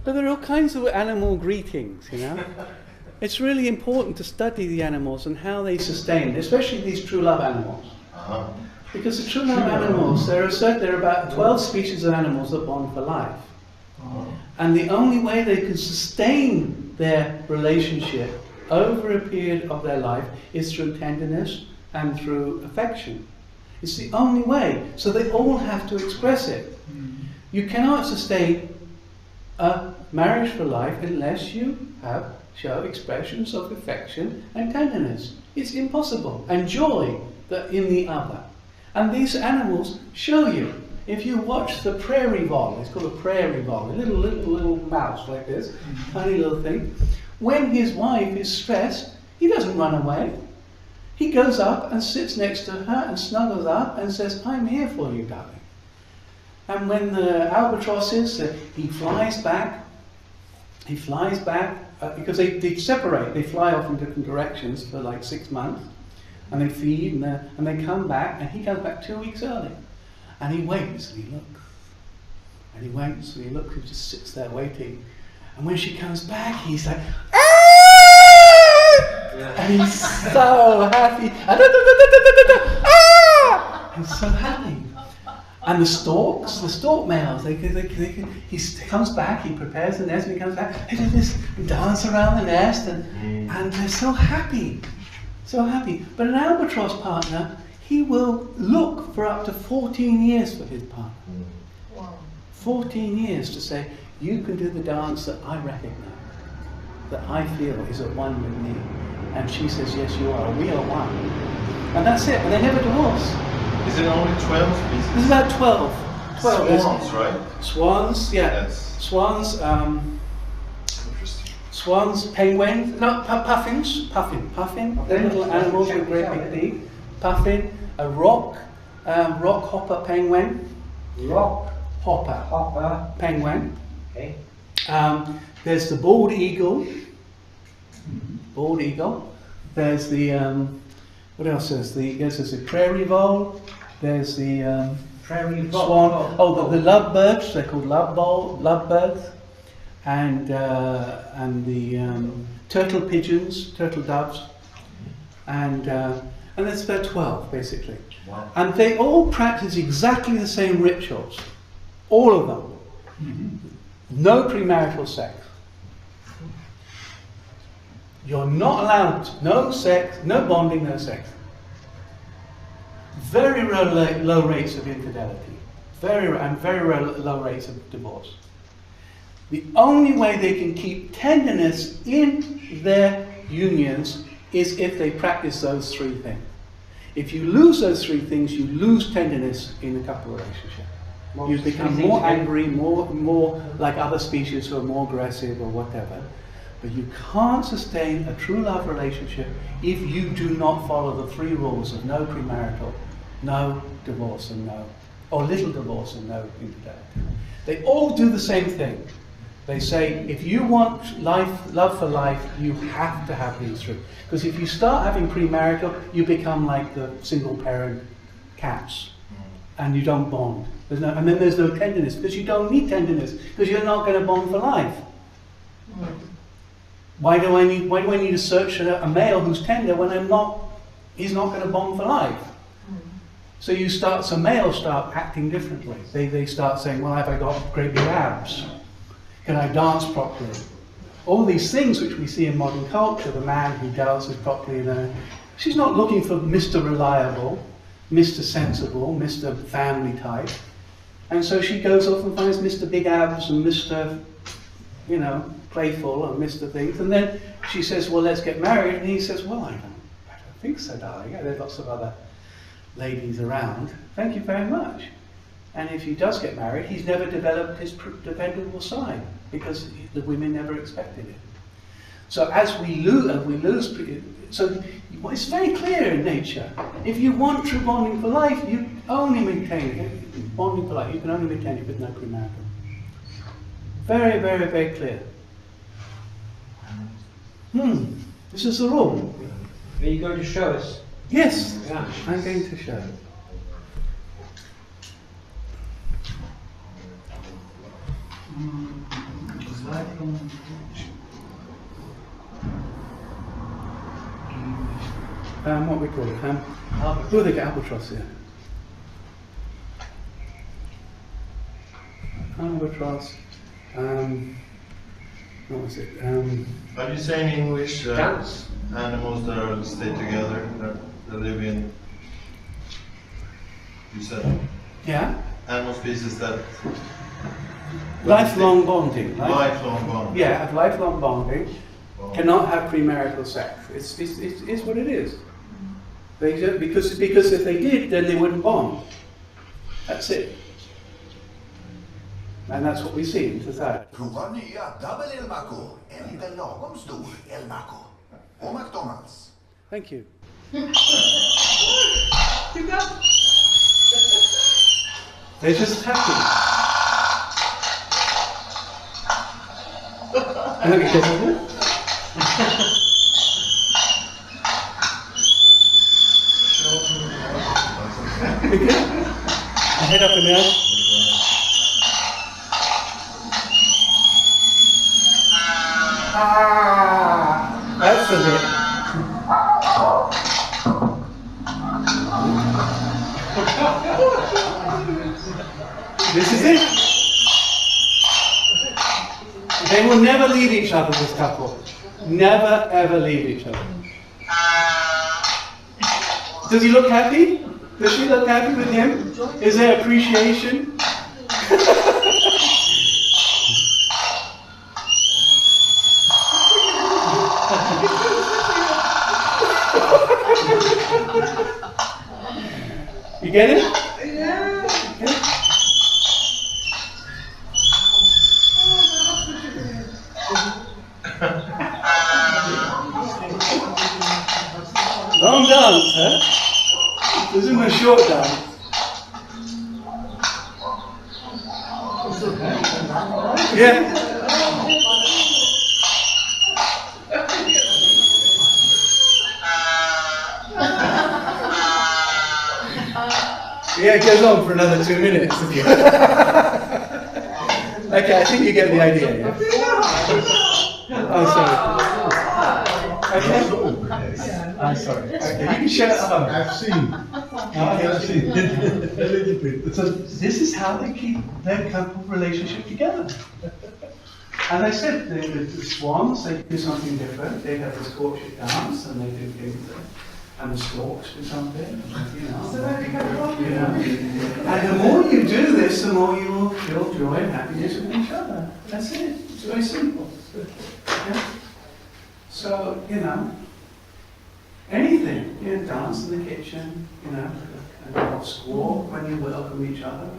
But there are all kinds of animal greetings, you know. It's really important to study the animals and how they sustain, especially these true love animals. Because the true love animals, there are about 12 species of animals that bond for life. And the only way they can sustain their relationship over a period of their life is through tenderness and through affection. It's the only way. So they all have to express it. You cannot sustain a marriage for life unless you show expressions of affection and tenderness. It's impossible. And joy in the other. And these animals show you. If you watch the prairie vole, it's called a prairie vole, a little mouse like this, tiny little thing. When his wife is stressed, he doesn't run away. He goes up and sits next to her and snuggles up and says, "I'm here for you, darling." And when the albatross is, he flies back. He flies back because they separate. They fly off in different directions for like 6 months, and they feed and they come back. And he comes back 2 weeks early, and he waits and he looks, and he waits and he looks. He just sits there waiting, and when she comes back, he's like, "Ah!" And he's so happy. Ah! He's so happy. And the stork males, he comes back, he prepares the nest, and he comes back, they do this dance around the nest, and they're so happy. So happy. But an albatross partner, he will look for up to 14 years for his partner. 14 years to say, you can do the dance that I recognize, that I feel is at one with me. And she says, yes, you are. We are one. And that's it. And they never divorce. Is it only 12 species? There's about 12. 12. Swans, right? Swans, yeah. Yes. Swans, Interesting. swans, penguins, no, puffins. They're little animals with great big beak. Puffin, a rock hopper penguin. Rock Hopper penguin. Okay. There's the bald eagle. Bald eagle. There's the what else is there's the prairie vole. There's the Prairie swan. Oh, the lovebirds. They're called lovebirds. And the turtle pigeons, turtle doves. And that's about 12 basically. Wow. And they all practice exactly the same rituals. All of them. No premarital sex. You're not allowed no sex, no bonding, no sex. Very low rates of infidelity. Very low rates of divorce. The only way they can keep tenderness in their unions is if they practice those 3 things. If you lose those 3 things, you lose tenderness in a couple relationship. You become more angry, more like other species who are more aggressive or whatever. But you can't sustain a true love relationship if you do not follow the 3 rules of no premarital, no divorce and no, or little divorce and no infidelity. They all do the same thing. They say, if you want love for life, you have to have these 3. Because if you start having premarital, you become like the single parent cats. And you don't bond. And then there's no tenderness, because you don't need tenderness, because you're not going to bond for life. Why do I need to search a male who's tender when he's not going to bond for life? So males start acting differently. They start saying, well, have I got great big abs? Can I dance properly? All these things which we see in modern culture, the man who dances properly, she's not looking for Mr. Reliable, Mr. Sensible, Mr. Family type. And so she goes off and finds Mr. Big Abs and Mr. Playful and Mr. Things. And then she says, well, let's get married. And he says, well, I don't think so, darling. There's lots of other ladies around. Thank you very much. And if he does get married, he's never developed his dependable side because the women never expected it. So as we lose, so it's very clear in nature. If you want true bonding for life, you only maintain it. Bonding for life, you can only maintain it with no premarital. Very, very, very clear. This is the rule. Are you going to show us? Yes, Yeah. I'm going to show. What we call it? Oh, the albatross, yeah. Albatross. What was it? How do you say in English Dance. animals that are stay together, that live in? You said Yeah. animal species that Lifelong bonding. lifelong bond. Yeah, have lifelong bonding. Bond. Cannot have premarital sex. It's what it is. They don't, because if they did, then they wouldn't bond. That's it. And that's what we see in society. Prova nya Double El Maco, en liten lagom stor El Maco. Och McDonalds. Thank you. They're just happy. Look at this, isn't it? Head up and down. That's the bit. This is it. They will never leave each other, this couple. Never ever leave each other. Does he look happy? Does she look happy with him? Is there appreciation? You get it? Yeah. Okay. Long dance, huh? This isn't a short dance. Yeah. Yeah, it goes on for another 2 minutes. Okay, I think you get the idea, yeah? Oh, sorry. Okay? I'm sorry. Okay, you can shut up. I've seen. I've seen. A little bit. So this is how they keep their couple relationship together. And I said, the swans, they do something different. They have this courtship dance, and they do things and the storks do something, you know. And the more you do this, the more you will feel joy and happiness with each other. That's it. It's very simple. Yeah? So, you know, anything. You know, dance in the kitchen, you know, or squawk when you welcome each other,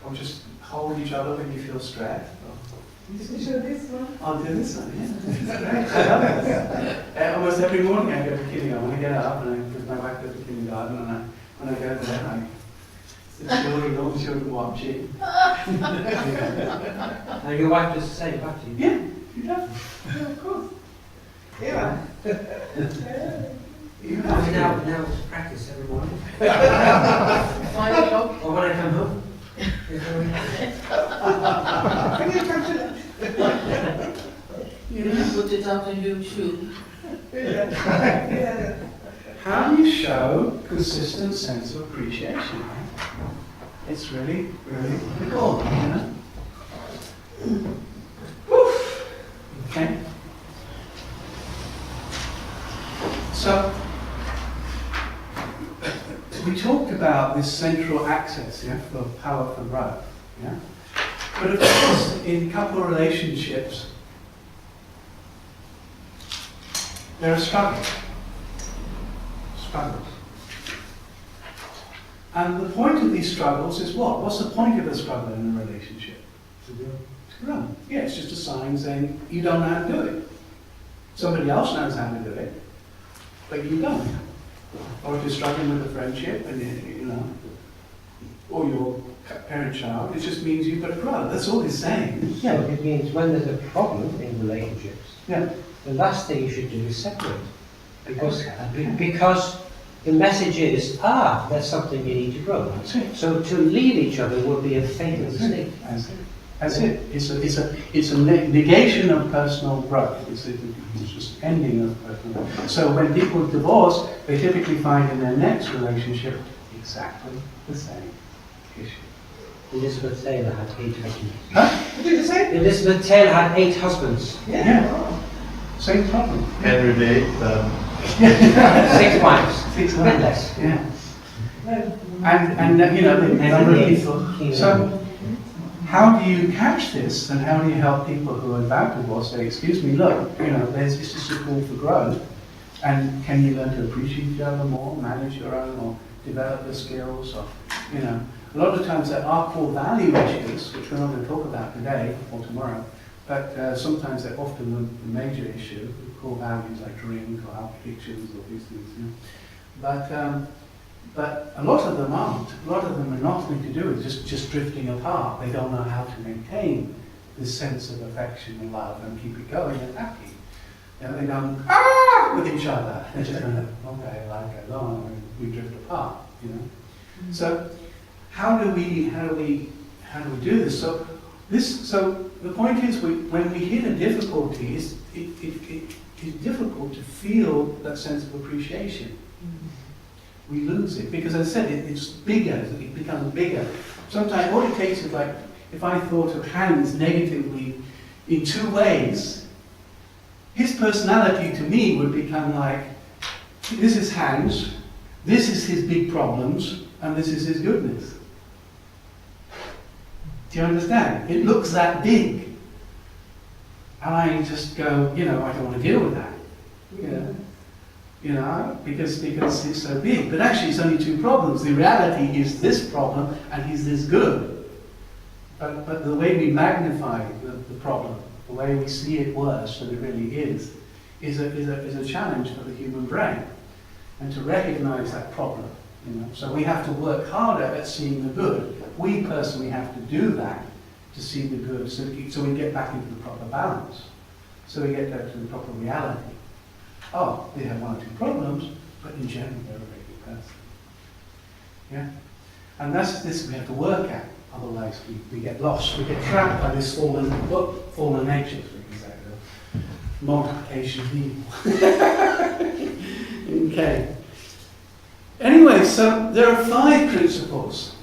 or just hold each other when you feel stressed. Did you show this one? I'll do this one, yeah. I love it. Almost every morning I go to kindergarten. When I get up, and because my wife goes to kindergarten, and when I go there, the children, all the children watching. And your wife does the same back to you? Yeah, she does. Yeah, of course. Yeah. You have to. Now it's practice every morning. 5 o'clock. Or when I come home. You put it up on YouTube. How do you show consistent sense of appreciation? It's really, really cool, you know? Woof. Okay. So, we talked about this central axis, yeah, for power for growth, yeah? But of course, in couple relationships, there are struggles. Struggles. And the point of these struggles is what? What's the point of a struggle in a relationship? To grow. Yeah, it's just a sign saying you don't know how to do it. Somebody else knows how to do it, but you don't. Or if you're struggling with a friendship and you know, or your parent-child, it just means you've got to grow. That's all it's saying. Yeah, it means when there's a problem in relationships, Yeah. the last thing you should do is separate. Because the message is, there's something you need to grow. That's it. So to leave each other would be a fatal mistake. That's it. That's it. It's a negation of personal growth. It's just ending of personal growth. So when people divorce, they typically find in their next relationship exactly the same issue. Elizabeth Taylor had 8 husbands. Huh? What did you say? Elizabeth Taylor had 8 husbands. Yeah. Same problem. Henry VIII, 6 wives. 6 A bit less. Yeah. And you know, the number of people. So, how do you catch this, and how do you help people who are about divorce say, excuse me, look, you know, this is a call for growth, and can you learn to appreciate each other more, manage your own, or develop the skills, or, you know, a lot of times there are core value issues, which we're not going to talk about today or tomorrow, but sometimes they're often the major issue, core values like drink or health addictions or these things, you know. But a lot of them aren't. A lot of them are nothing to do with just drifting apart. They don't know how to maintain this sense of affection and love and keep it going and happy. You know, they don't with each other. They're just kind of, okay, life goes on and we drift apart, you know. So how do we do this? So the point is when we hit a difficulty, it's difficult to feel that sense of appreciation. We lose it because, as I said, it's bigger. It becomes bigger. Sometimes all it takes is like if I thought of Hans negatively in 2 ways, his personality to me would become like, this is Hans, this is his big problems, and this is his goodness. Do you understand? It looks that big. And I just go, you know, I don't want to deal with that. You know, because it's so big. But actually it's only 2 problems. The reality is this problem and he's this good. But the way we magnify the problem, the way we see it worse than it really is a challenge for the human brain. And to recognize that problem. You know? So we have to work harder at seeing the good. We personally have to do that to see the good so we get back into the proper balance. So we get back to the proper reality. Oh, they have 1 or 2 problems, but in general they're a very good person. Yeah? And that's this we have to work at, otherwise we get lost, we get trapped by this fallen nature, we can say, multiplication of evil. Okay. Anyway, so there are 5 principles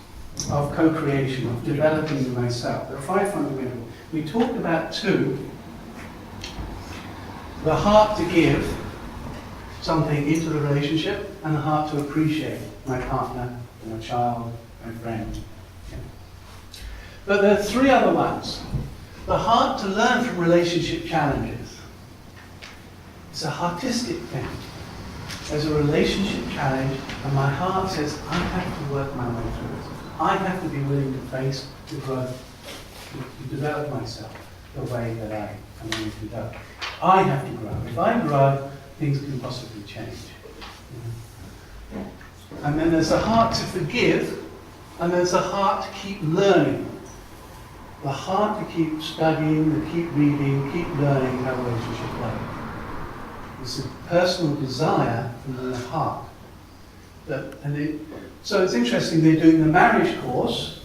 of co-creation, of developing myself. There are 5 fundamental. We talked about 2. The heart to give something into the relationship, and the heart to appreciate my partner, my child, my friend. Yeah. But there are 3 other ones. The heart to learn from relationship challenges. It's a heartistic thing. There's a relationship challenge, and my heart says, I have to work my way through it. I have to be willing to face the growth, to develop myself the way that I am willing to develop. I have to grow. If I grow, things can possibly change. Yeah. And then there's a heart to forgive, and there's a heart to keep learning. The heart to keep studying, to keep reading, keep learning how relationships work. It's a personal desire from the heart. So it's interesting, they're doing the marriage course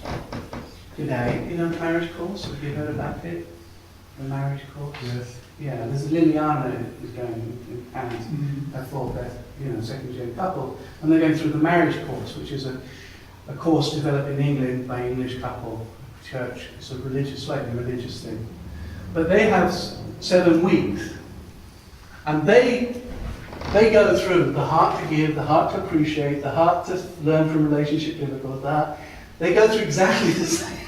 today. You know the marriage course? Have you heard about it? The marriage course? Yes. Yeah, there's Liliana is going in Paris. I thought that, second-gen couple. And they're going through the marriage course, which is a course developed in England by English couple, church. It's a religious, slightly religious thing. But they have 7 weeks. And they go through the heart to give, the heart to appreciate, the heart to learn from relationship difficulties. They go through exactly the same.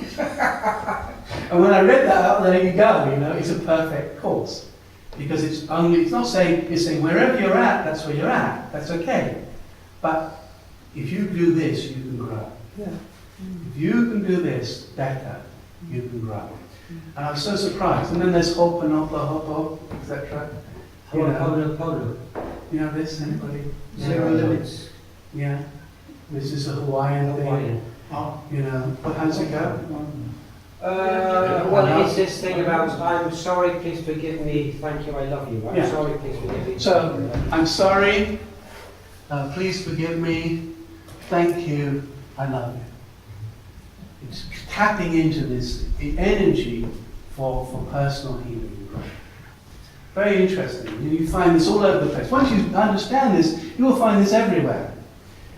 And when I read that, there you go, it's a perfect course. Because it's not saying, it's saying wherever you're at, that's where you're at. That's okay. But if you do this, you can grow. Yeah. If you can do this better, you can grow. And I was so surprised. And then there's hope and hope, etc. You know this, anybody? Zero limits. Yeah. This is a Hawaiian thing. Oh, how does it go? Well, it's this thing about, I'm sorry, please forgive me, thank you, I love you. I'm sorry, please forgive me. So, I'm sorry, please forgive me, thank you, I love It's tapping into this energy for personal healing and growth. Very interesting. You find this all over the place. Once you understand this, you will find this everywhere.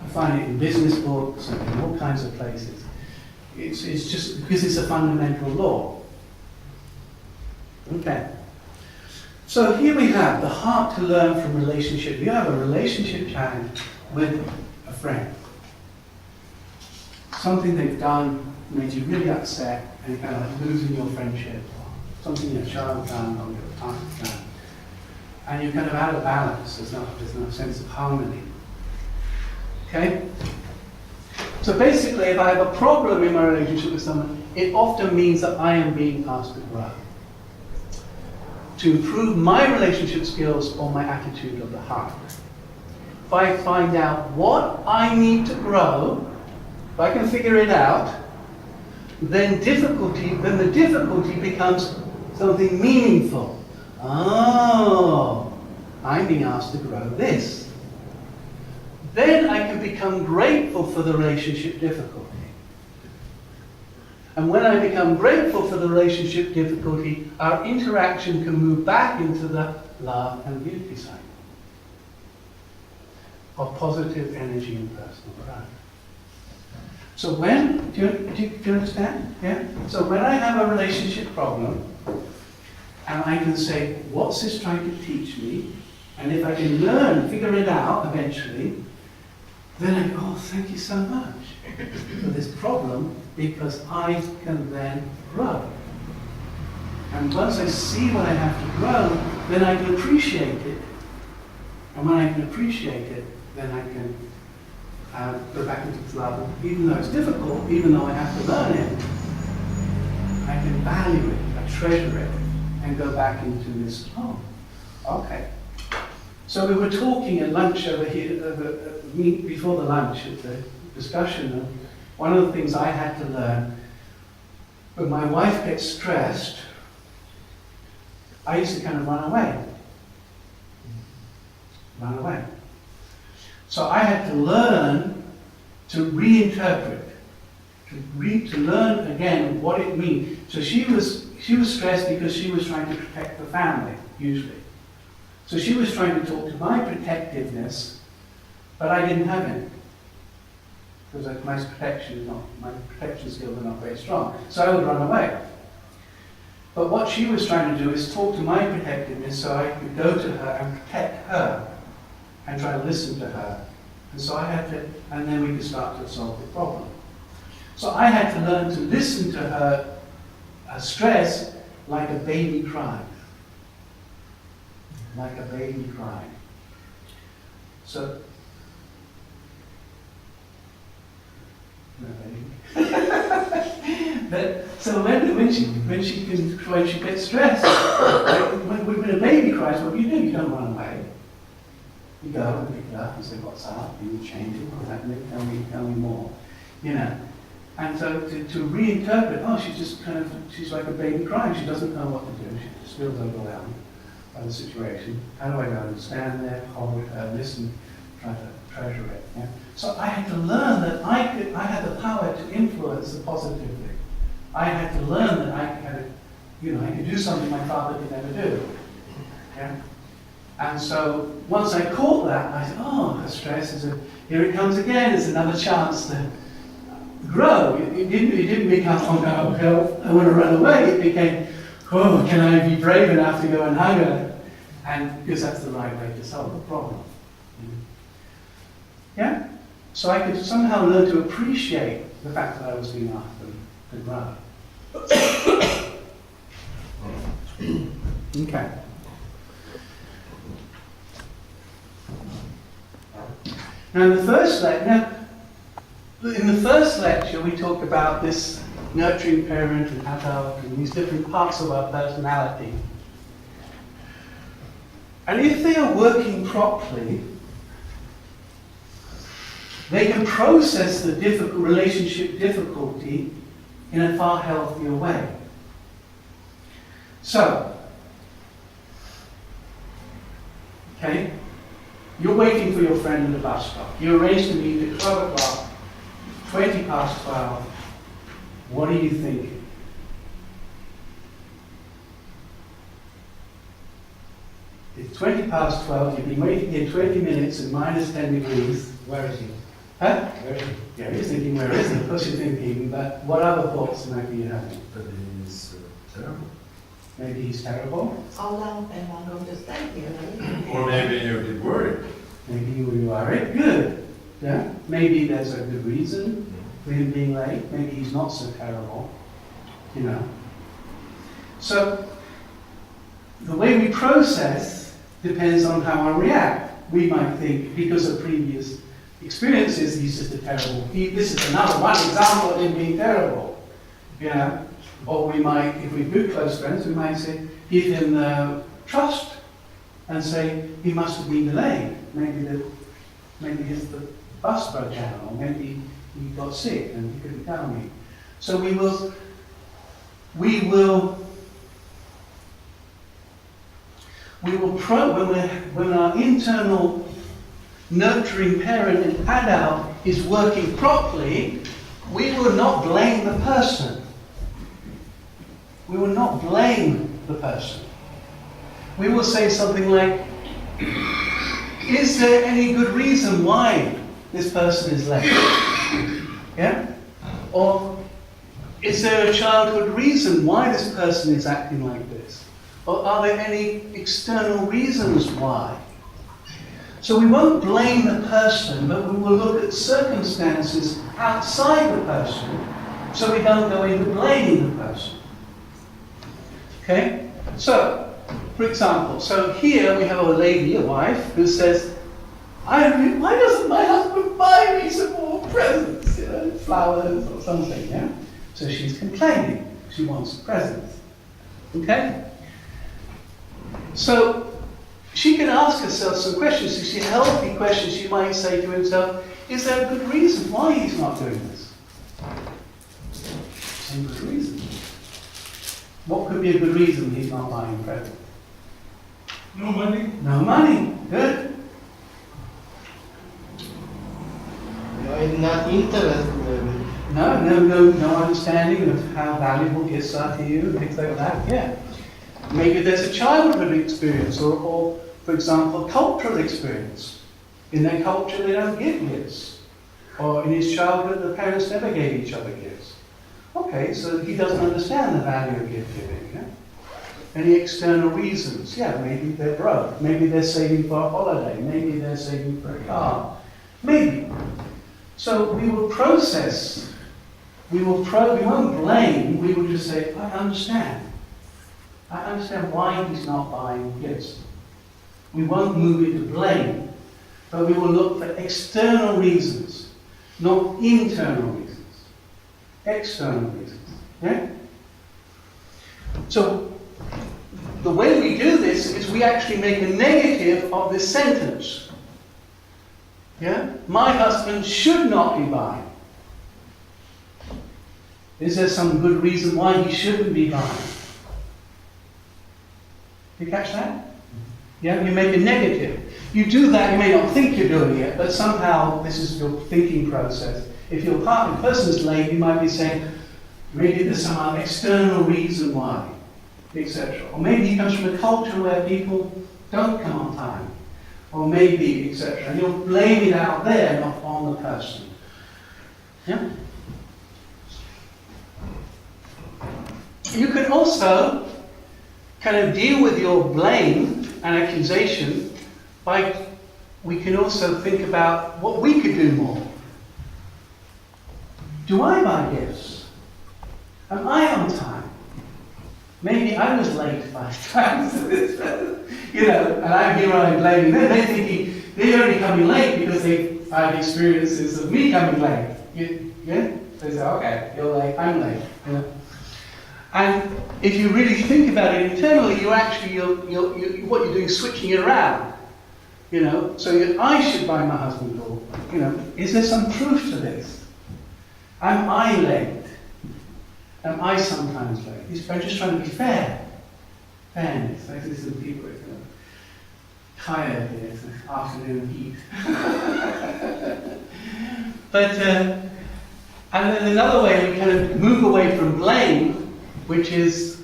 You find it in business books and in all kinds of places. It's just because it's a fundamental law. Okay. So here we have the heart to learn from relationship. You have a relationship challenge with a friend. Something they've done made you really upset and you're kind of like losing your friendship. Something your child done or your partner done. And you're kind of out of balance. There's no sense of harmony. Okay? So basically, if I have a problem in my relationship with someone, it often means that I am being asked to grow. To improve my relationship skills or my attitude of the heart. If I find out what I need to grow, if I can figure it out, then the difficulty becomes something meaningful. Oh, I'm being asked to grow this. Then I can become grateful for the relationship difficulty. And when I become grateful for the relationship difficulty, our interaction can move back into the love and beauty cycle of positive energy and personal growth. So do you understand? Yeah? So when I have a relationship problem, and I can say, what's this trying to teach me? And if I can figure it out eventually, then I go, oh, thank you so much for this problem, because I can then grow. And once I see what I have to grow, then I can appreciate it. And when I can appreciate it, then I can go back into this level. Even though it's difficult, even though I have to learn it, I can value it, I treasure it, and go back into this, oh, okay. So we were talking at lunch over here, before the lunch, at the discussion, and one of the things I had to learn, when my wife gets stressed, I used to kind of run away. So I had to learn to reinterpret, to learn again what it means. So she was stressed because she was trying to protect the family, usually. So she was trying to talk to my protectiveness, but I didn't have it. Because my protection skills are not very strong. So I would run away. But what she was trying to do is talk to my protectiveness so I could go to her and protect her and try to listen to her. And so I had to, and then we could start to solve the problem. So I had to learn to listen to her stress like a baby crying. Like a baby crying. So, no baby. So when she gets stressed, when a baby cries, what do? You don't run away. You go and pick it up and say, what's up? You change it, what's happening? Tell me more. You know. And so to reinterpret, she's like a baby crying. She doesn't know what to do. She just feels overwhelmed by the situation. How do I go and stand there, hold her, listen, try to treasure it? Yeah? So I had to learn that I had the power to influence the positively. I had to learn that I could do something my father could never do. Yeah? And so once I caught that, I said, oh, the stress here it comes again. It's another chance to grow. It didn't become, oh no, I want to run away. It became, oh, can I be brave enough to go and hug her? And because that's the right way to solve the problem. Yeah? So I could somehow learn to appreciate the fact that I was being asked to grow. Okay. Now in the first lecture we talked about this nurturing parent and adult and these different parts of our personality. And if they are working properly, they can process the relationship difficulty in a far healthier way. So, okay, you're waiting for your friend at the bus stop. You arrange to meet at 12 o'clock, 20 past 12, What are you thinking? It's 20 past 12, you've been waiting here 20 minutes at minus 10 degrees. Where is he? Huh? Where is he? Yeah, you're thinking, where is he? Of course you're thinking, but what other thoughts might be having? But it is terrible. Maybe he's terrible. How long am I going to stay here? Or maybe you're a bit worried. Maybe you are it. Good. Yeah? Maybe there's a good reason for him being late. Maybe he's not so terrible. You know. So, the way we process depends on how I react. We might think, because of previous experiences, he's just a terrible. This is another one example of him being terrible. You know. Or we might, if we're good close friends, we might say, give him trust and say, he must have been delayed. Maybe the bus broke down, or maybe he got sick and he couldn't tell me. So when our internal nurturing parent and adult is working properly, we will not blame the person. We will not blame the person. We will say something like, is there any good reason why this person is late? Yeah? Or is there a childhood reason why this person is acting like this? Or are there any external reasons why? So we won't blame the person, but we will look at circumstances outside the person so we don't go into blaming the person. Okay? So, for example, so here we have a lady, a wife, who says, why doesn't my husband buy me some more presents? You know, flowers or something, yeah? So she's complaining. She wants presents. Okay? So, she can ask herself some questions. If she's healthy questions, she might say to herself, is there a good reason why he's not doing this? Some good reason. What could be a good reason he's not buying presents? No money. No money. Good. I'm not interested. No understanding of how valuable gifts are to you, things like that. Yeah. Maybe there's a childhood experience, or for example, cultural experience. In their culture, they don't give gifts. Or in his childhood, the parents never gave each other gifts. Okay, so he doesn't understand the value of gift giving. Yeah? Any external reasons? Yeah, maybe they're broke. Maybe they're saving for a holiday. Maybe they're saving for a car. Maybe. So we will process. We won't blame. We will just say, I understand. I understand why he's not buying gifts. We won't move into blame, but we will look for external reasons, not internal reasons. External reasons. Yeah? So, the way we do this is we actually make a negative of this sentence. Yeah? My husband should not be buying. Is there some good reason why he shouldn't be buying? You catch that? Yeah, you make a negative. You do that, you may not think you're doing it, but somehow this is your thinking process. If your person's late, you might be saying, maybe there's some external reason why, etc. Or maybe he comes from a culture where people don't come on time. Or maybe, etc. And you'll blame it out there, not on the person. Yeah? You can also kind of deal with your blame and accusation by, we can also think about what we could do more. Do I buy gifts? Am I on time? Maybe I was late 5 times. You know, and I'm blaming them. They're thinking they're only coming late because they've had experiences of me coming late. Yeah? They say, okay, you're late, I'm late. You know? And if you really think about it internally, you actually, what you're doing is switching it around. You know, so I should buy my husband all. You know, is there some truth to this? Am I late? Am I sometimes late? I'm just trying to be fair. Fairness. I think some people are kind of tired here. It's the afternoon heat. But And then another way we kind of move away from blame, which is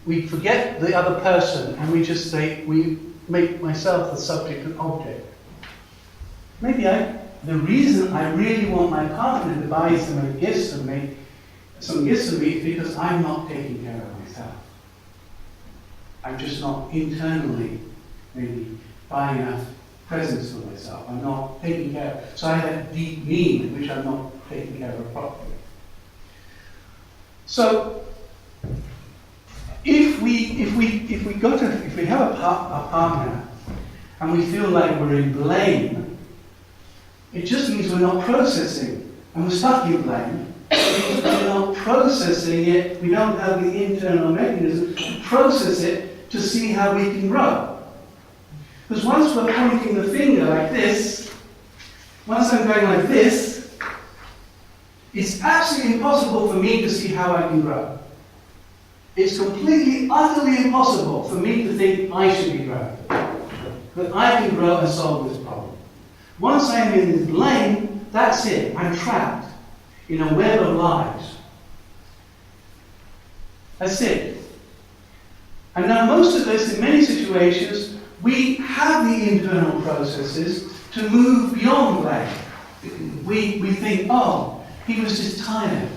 we forget the other person and we just say, we make myself the subject and object. Maybe the reason I really want my partner to buy some gifts for me is because I'm not taking care of myself. I'm just not internally maybe buying enough presents for myself. I'm not taking care of. So I have a deep need which I'm not taking care of properly. So if we have a partner and we feel like we're in blame, it just means we're not processing, and we're stuck in blame. We're not processing it. We don't have the internal mechanism to process it to see how we can grow. Because once we're pointing the finger like this, once I'm going like this, it's absolutely impossible for me to see how I can grow. It's completely, utterly impossible for me to think I should be growing. That I can grow and solve this problem. Once I'm in this blame, that's it. I'm trapped in a web of lies. That's it. And now most of us, in many situations, we have the internal processes to move beyond blame. We think, oh, he was just tired,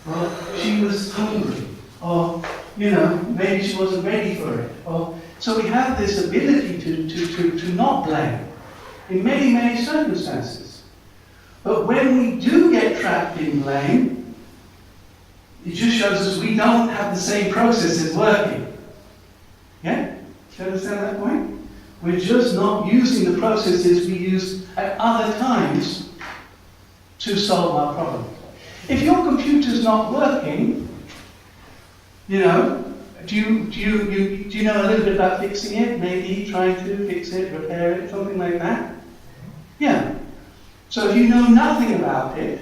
or she was hungry, or, maybe she wasn't ready for it. Or, so we have this ability to not blame in many, many circumstances. But when we do get trapped in blame, it just shows us we don't have the same processes working. Yeah? Do you understand that point? We're just not using the processes we use at other times to solve our problem. If your computer's not working, do you know a little bit about fixing it? Maybe trying to fix it, repair it, something like that? Yeah. So if you know nothing about it,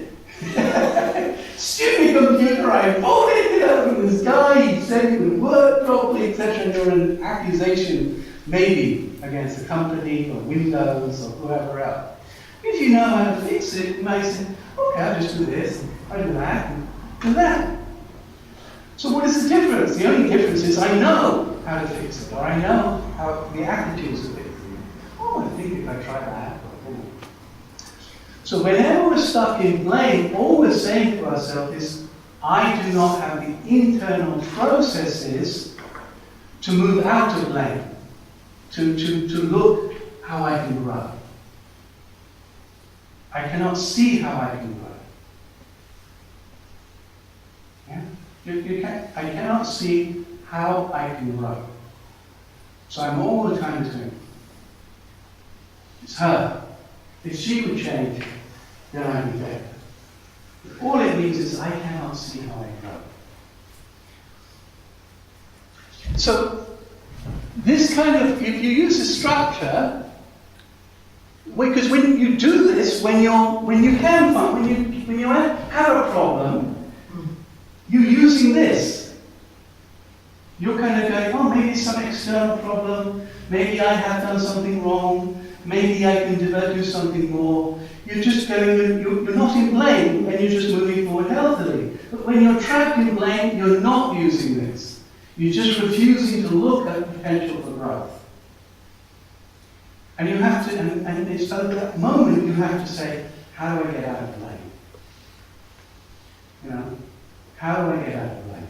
stupid computer, I bought it from this guy, he said it would work properly, etc., and you're an accusation, maybe, against the company or Windows or whoever else. If you know how to fix it, you might say, okay, I'll just do this, I'll do that, and do that. So what is the difference? The only difference is I know how to fix it, or I know how the attitudes of it. Oh, I think if I try that. So whenever we're stuck in blame, all we're saying to ourselves is, I do not have the internal processes to move out of blame, to look how I can grow. I cannot see how I can grow. Yeah? I cannot see how I can grow. So I'm all the time saying, it's her. If she would change, then I'd be better. All it means is I cannot see how I grow. So this kind of, if you use a structure, because when you do this, when you have a problem, you're using this. You're kind of going, oh, maybe it's some external problem, maybe I have done something wrong, maybe I can do something more. You're just going, you're not in blame, and you're just moving forward healthily. But when you're trapped in blame, you're not using this. You're just refusing to look at the potential for growth. And you have to, and it's at that moment you have to say, how do I get out of blame? How do I get out of blame?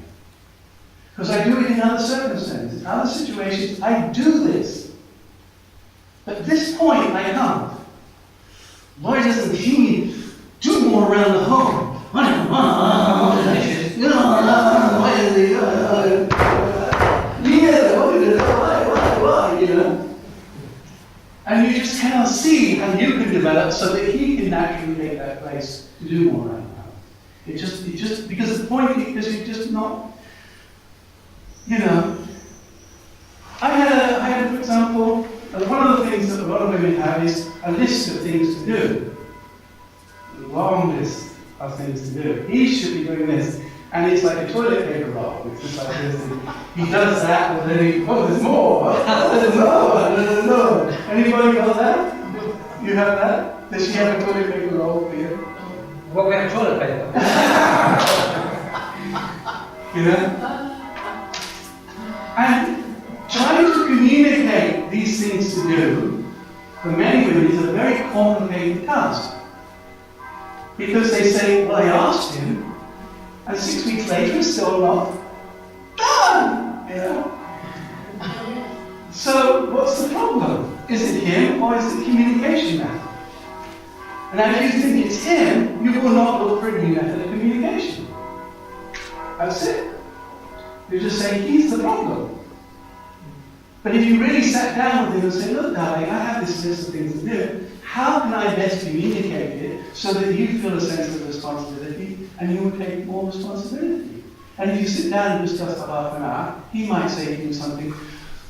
Because I do it in other circumstances, other situations, I do this. But at this point, I can't. Why doesn't he do more around the home? And you just cannot see how you can develop so that he can naturally take that place to do more around the home. It just because the point is you're just not, I had, for example, one of the things that a lot of women have is a list of things to do. A long list of things to do. He should be doing this. And it's like a toilet paper roll. It's just like this. And he does that, and then there's more. There's more. Anybody got that? You have that? Does she have a toilet paper roll for you? Well, we have toilet paper. You know? And trying to communicate these things to do, for many women, is a very complicated task. Because they say, well, I asked him, and 6 weeks later it's still not done. You know? So what's the problem? Is it him or is it communication method? And if you think it's him, you will not look for a new method of communication. That's it. You just say he's the problem. But if you really sat down with him and say, look, darling, I have this list of things to do. How can I best communicate it so that you feel a sense of responsibility and you will take more responsibility? And if you sit down and discuss for half an hour, he might say to you something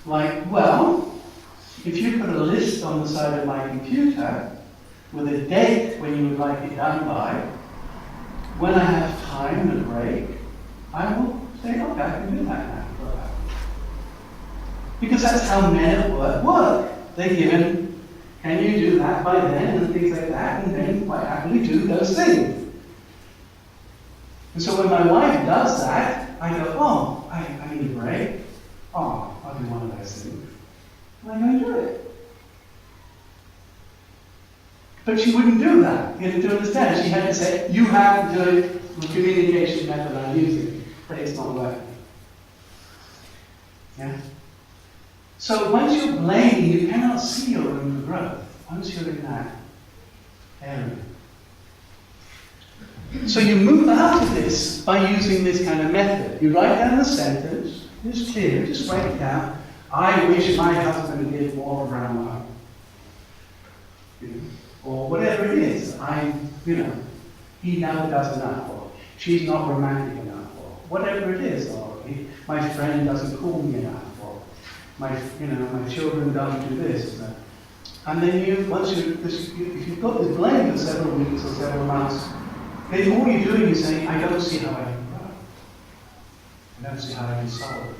like, well, if you put a list on the side of my computer with a date when you would like it done by, when I have time and a break, I will say, okay, I can do that now. Because that's how men at work work. They're given, can you do that by then, and things like that, and then quite happily do those things. And so when my wife does that, I go, oh, I need a break. Oh, I'll do one of those things. And I go and do it. But she wouldn't do that. You had to understand. She had to say, you have to do it the communication method I'm using, but it's not working. Yeah? So once you're blaming, you cannot see your room for growth. Once you're in that area. So you move out of this by using this kind of method. You write down the sentence, it's clear, just write it down. I wish my husband did more around home. Or whatever it is. He never does enough, or she's not romantic enough, or whatever it is, or my friend doesn't call me enough, or my children don't do this. And then if you've got this blame for several weeks or several months, then all you're doing is saying, I don't see how I can grow. I don't see how I can solve it.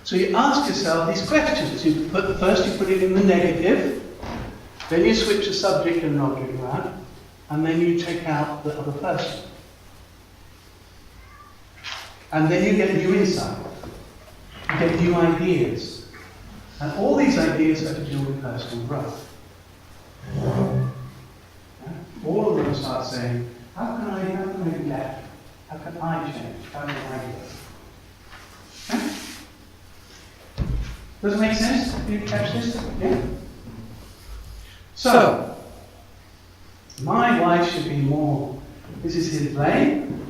So you ask yourself these questions. First you put it in the negative, then you switch the subject and object around, and then you check out the other person. And then you get new insight. You get new ideas. And all these ideas are to do with personal growth. All of them start saying, how can I be better? How can I change? How can I grow? Okay? Does it make sense? Do you catch this? Yeah? So, my wife should be more, this is his blame,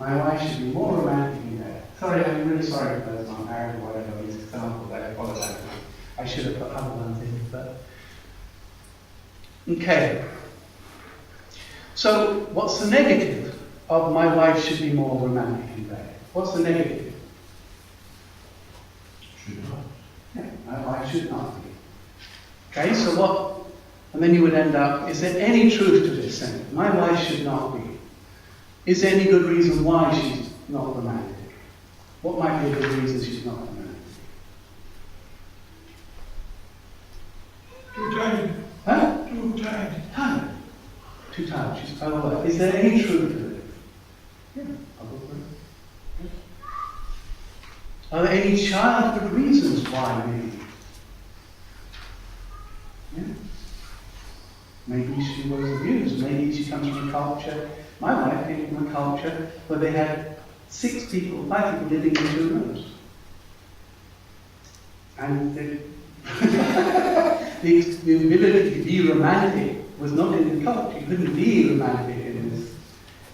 my wife should be more romantic in bed. Sorry, I'm really sorry for those not married or whatever, these examples, I apologize. I should have put other ones in, but... Okay. So, what's the negative of my wife should be more romantic in bed? What's the negative? Should not. Yeah, my wife should not be. Okay, so what? And then you would end up, is there any truth to this sentence? My wife should not be. Is there any good reason why she's not romantic? What might be a good reason she's not romantic? Too tired. Huh? Too tired. Tired. Too tired. She's overworked. Is there any truth to it? Yeah, probably. Are there any childhood reasons why maybe? Yeah. Maybe she was abused. Maybe she comes from a culture. My wife came from a culture where they had 5 people living in 2 rooms. And the ability to be romantic was not in the culture. You couldn't be romantic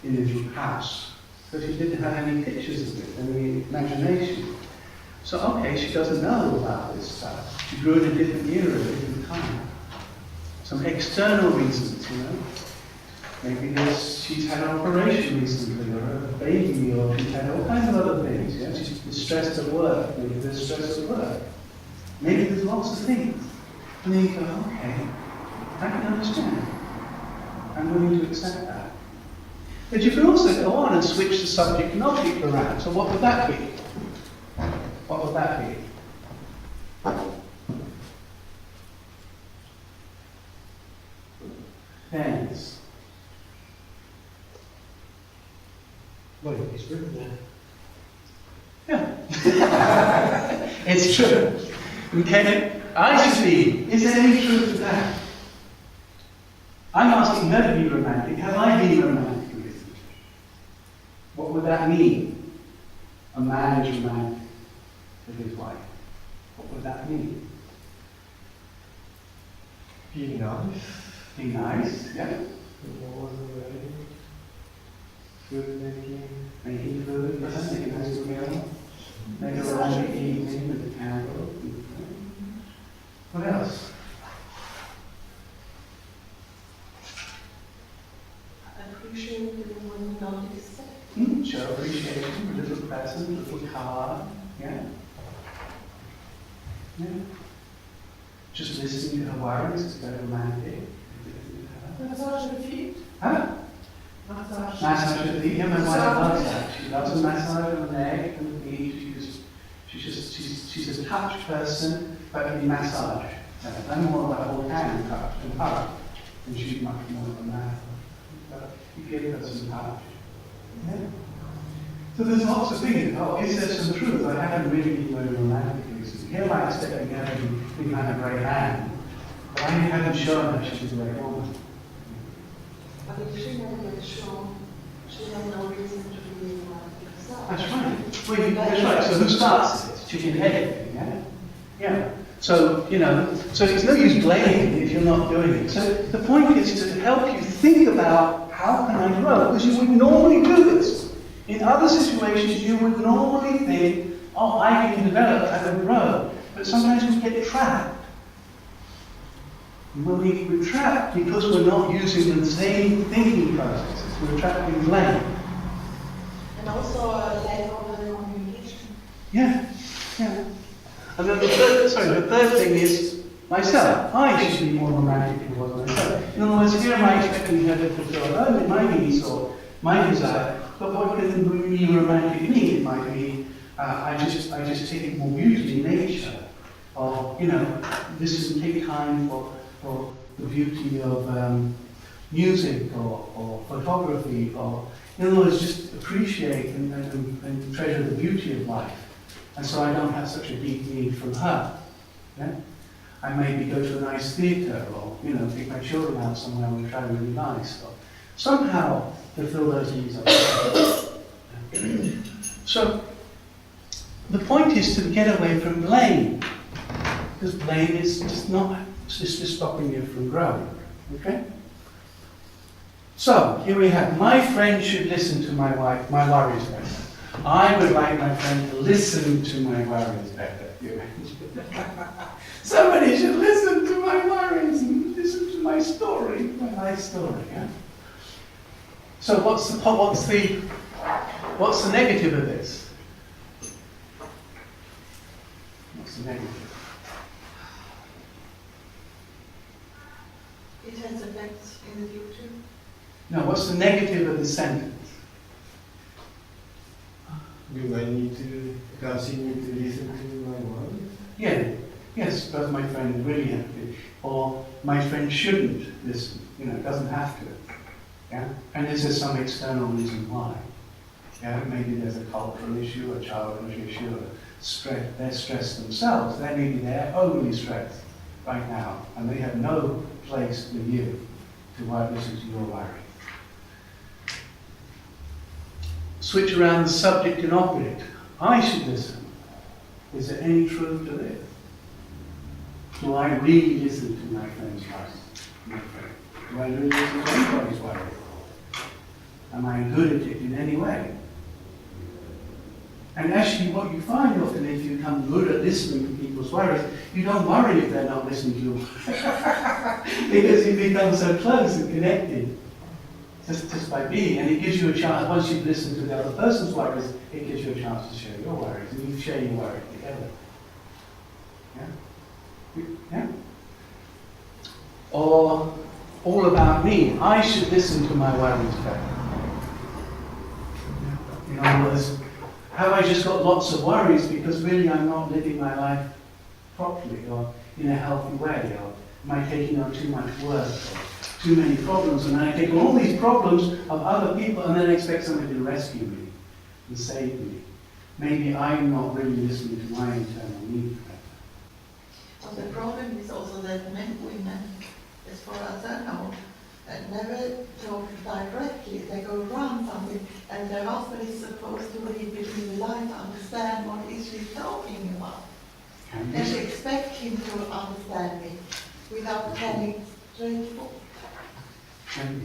in this house. Because she didn't have any pictures of it, any imagination. So, okay, she doesn't know about this stuff. She grew in a different era, a different time. Some external reasons, Maybe she's had an operation recently, or a baby, or she's had all kinds of other things. Yeah? She's stressed at work. Maybe there's stress at work. Maybe there's lots of things. And then you go, okay, I can understand. I'm willing to accept that. But you can also go on and switch the subject and object around. So what would that be? What would that be? Fairness. Well, it's written there. Yeah. It's true. Okay? I see. Is there any truth to that? I'm asking her to be romantic. Have I been romantic recently? What would that mean? A man is romantic with his wife. What would that mean? Be nice. Be nice, yeah. Food making. Making food, making a nice meal. Make a romantic evening with a candle. What else? Appreciating when you notice it. Show appreciation, a little present, a little card, yeah. Yeah. Just listening to her worries, it's very romantic. Massage the feet. Huh? Massage. Massage the feet. Yeah, my wife loves that. She loves a massage on the neck and the feet. She's a touch person, but in massage. I'm more like a whole hand touch and hug, and she's much more of a massage. But you give her some touch. Yeah. So there's lots of things. Oh, is there some truth? I haven't really been very romantic recently. Here I expect her to be kind of a great man, but I haven't shown her she's a great woman. But if she never gets shown, she has no reason to be romantic herself. That's right. Well, that's right. So who starts this? Chicken headed, yeah? Yeah. So, so it's no use blaming if you're not doing it. So the point is to help you think about how can I grow? Because you would normally do this. In other situations, you would normally think, oh, I can develop, I can grow. But sometimes we get trapped. We're trapped because we're not using the same thinking processes. We're trapped in blame. And also lack of communication. Yeah, yeah. And then the third thing is myself. I should be more romantic than what myself. In other words, here am I expecting her to fulfill my needs or my desire, but what can be romantic in me? It might be I just take it more beauty in nature, or this is take time for the beauty of music or photography, or in other words, just appreciate and treasure the beauty of life. And so I don't have such a deep need from her. Yeah? I maybe go to a nice theatre or, take my children out somewhere and try really nice. Or somehow fulfill those needs. So the point is to get away from blame. Because blame is just stopping you from growing. Okay? So here we have, my friend should listen to my worries better. I would like my friend to listen to my worries better. Somebody should listen to my worries and listen to my story, my life story. Yeah? So what's the negative of this? What's the negative? It has effects in the future. No, what's the negative of the sentence? Do I need to continue to listen to my wife? Yeah, yes, but my friend really have to, or my friend shouldn't listen. Doesn't have to. Yeah, and is there some external reason why? Yeah, maybe there's a cultural issue, a childhood issue, a stress. They're stressed themselves. Maybe they're overly stressed right now, and they have no place with you to listen to your worry. Switch around the subject and object. I should listen. Is there any truth to this? Do I really listen to my friend's worry? Do I really listen to anybody's worry? Am I good at it in any way? And actually what you find often is you become good at listening to people's worries, you don't worry if they're not listening to you. Because you become so close and connected. Just by being, and it gives you a chance, once you've listened to the other person's worries, it gives you a chance to share your worries, and you share your worries together. Yeah? Yeah? Or, all about me, I should listen to my worries better. In other words, have I just got lots of worries because really I'm not living my life properly, or in a healthy way, or am I taking on too much work, or too many problems, and then I take all these problems of other people and then expect somebody to rescue me. and say to me. Maybe I'm not really listening to my internal needs. But the problem is also that many women, as far as I know, never talk directly. They go around something, and their husband is supposed to read between the lines, understand what is she talking about. And she expects him to understand me without telling straight forward.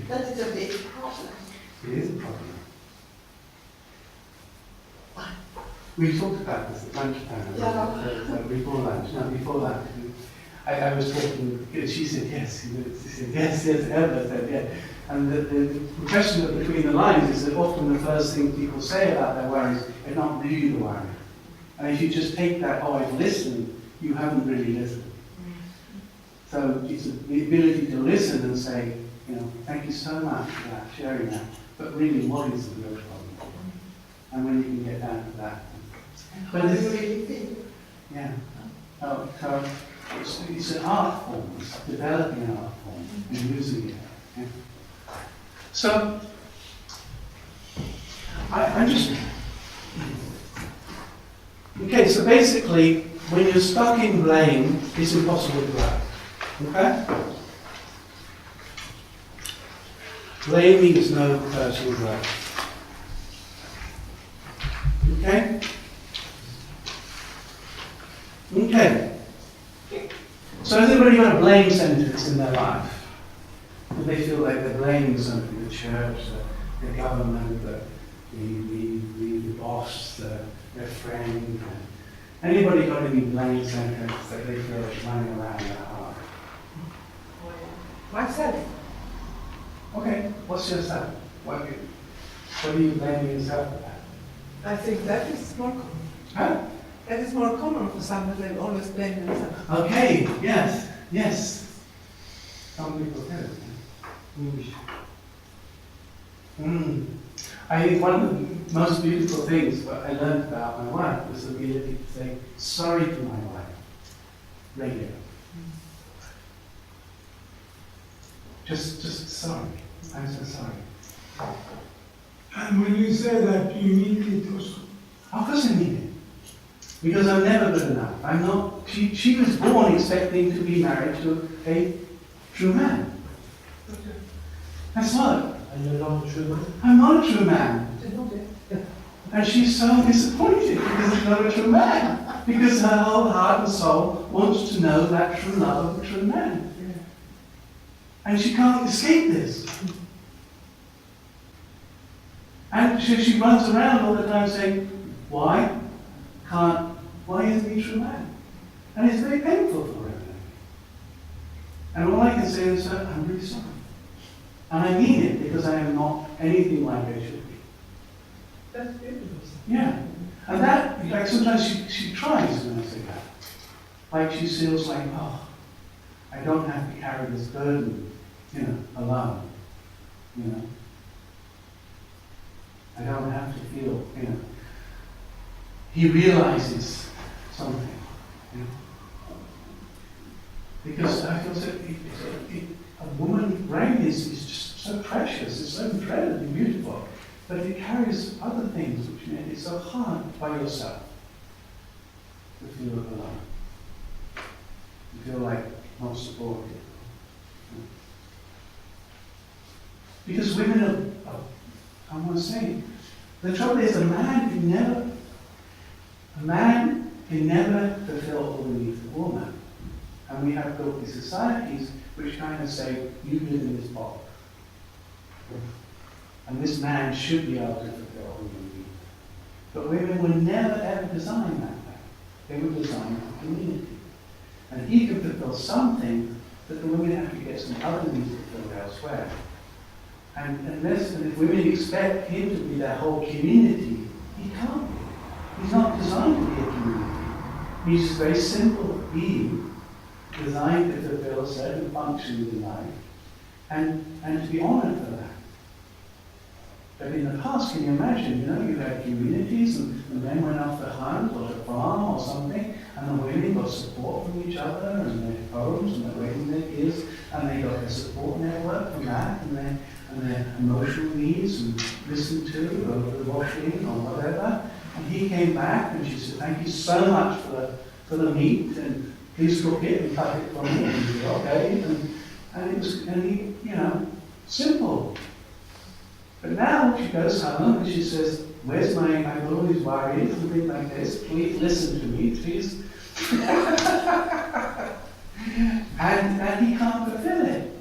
That is a big problem. It is a problem. We talked about this at lunchtime. Before lunch. No, before lunch. I was talking, she said yes. She said yes, Ella said yes. And the question of between the lines is that often the first thing people say about their worries are not really the worry. And if you just take that, oh, I've listened, you haven't really listened. So it's the ability to listen and say, you know, thank you so much for that, sharing that. But really, what is the real problem? And when you can get down to that. How do you really feel? Yeah. So it's an art form. It's developing an art form and using it. Yeah. So I just okay. So basically, when you're stuck in blame, it's impossible to grow. Okay. Blaming is no personal growth. Okay? Okay. So has everybody got a blame sentence in their life? Do they feel like they're blaming something, the church, the government, the boss, their friend? Anybody got any blame sentence that they feel is running around their heart? Myself. Okay, what's yourself? What are you blaming yourself about? I think that is more common. Huh? That is more common for some that they always blame themselves. Okay, yes. Some people do. I think one of the most beautiful things that I learned about my wife was the ability to say sorry to my wife regularly. Just sorry. I'm so sorry. And when you say that, you mean it also? Of course I mean it. Because I'm never good enough. I'm not. She was born expecting to be married to a true man. That's what. And you're not a true man? I'm not a true man. And she's so disappointed because he's not a true man. Because her whole heart and soul wants to know that true love of a true man. And she can't escape this. And she runs around all the time saying, why isn't he a true man? And it's very painful for her. And all I can say is, I'm really sorry. And I mean it because I am not anything like I should be. That's beautiful. Yeah. And that, like sometimes she tries when I say that. Like she feels like, oh, I don't have to carry this burden, alone. I don't have to feel, he realizes something, Because I feel so, a woman's brain is just so precious, it's so incredibly beautiful, but it carries other things which make it so hard by yourself to feel alone. You feel like not supported. Because women are I want to say, the trouble is a man can never fulfill all the needs of a woman. And we have built these societies which kind of say, you live in this box. And this man should be able to fulfill all your needs. But women were never ever designed that way. They were designed for community. And he can fulfill something that the women have to get some other needs fulfilled elsewhere. And if women expect him to be their whole community, he can't be. He's not designed to be a community. He's a very simple being, designed to fulfill certain functions in life, and to be honored for that. But in the past, can you imagine, you had communities, and the men went off to hunt or to farm or something, and the women got support from each other, and their homes, and their wedding their kids, and they got their support network from that, and their emotional needs and listened to over the washing or whatever. And he came back and she said, thank you so much for the meat, and please cook it and cut it for me. And he said, okay. And it was, and he, you know, simple. But now she goes home and she says, where's I got all these worries and things like this, please listen to me, please. and he can't fulfill it.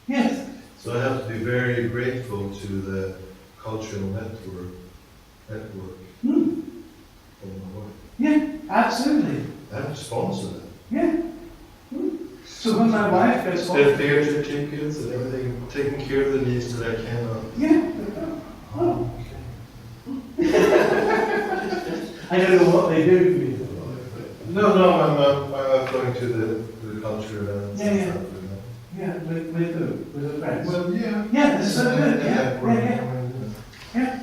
Yes. So I have to be very grateful to the cultural network Hmm. for my wife. Yeah, absolutely. I have to sponsor that. Yeah. Hmm. So when my wife goes home, Spend theater tickets and everything, taking care of the needs that I cannot. yeah. Oh. I don't know what they do for you. No, I'm going to the culture events Yeah, and yeah. stuff. You know. Yeah, with who? With the friends? Well, yeah. Yeah, that's so good. Yeah, we're- yeah, yeah. Yeah.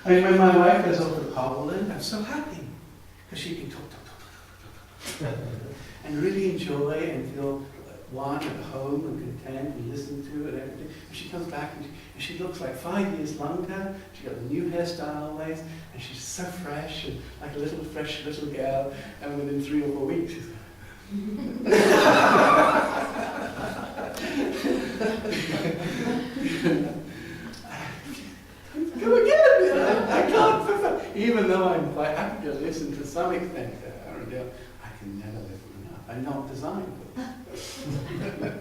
I mean, when my wife goes off to Poland, I'm so happy because she can talk, and really enjoy and feel one at home and content and listen to it and everything. And she comes back and she looks like 5 years younger. She got a new hairstyle always, and she's so fresh and like a little fresh little girl. And within 3 or 4 weeks, she's come again! I can't fulfill. Even though I'm quite happy to listen to some extent to her, I can never listen enough. I'm not designed for it.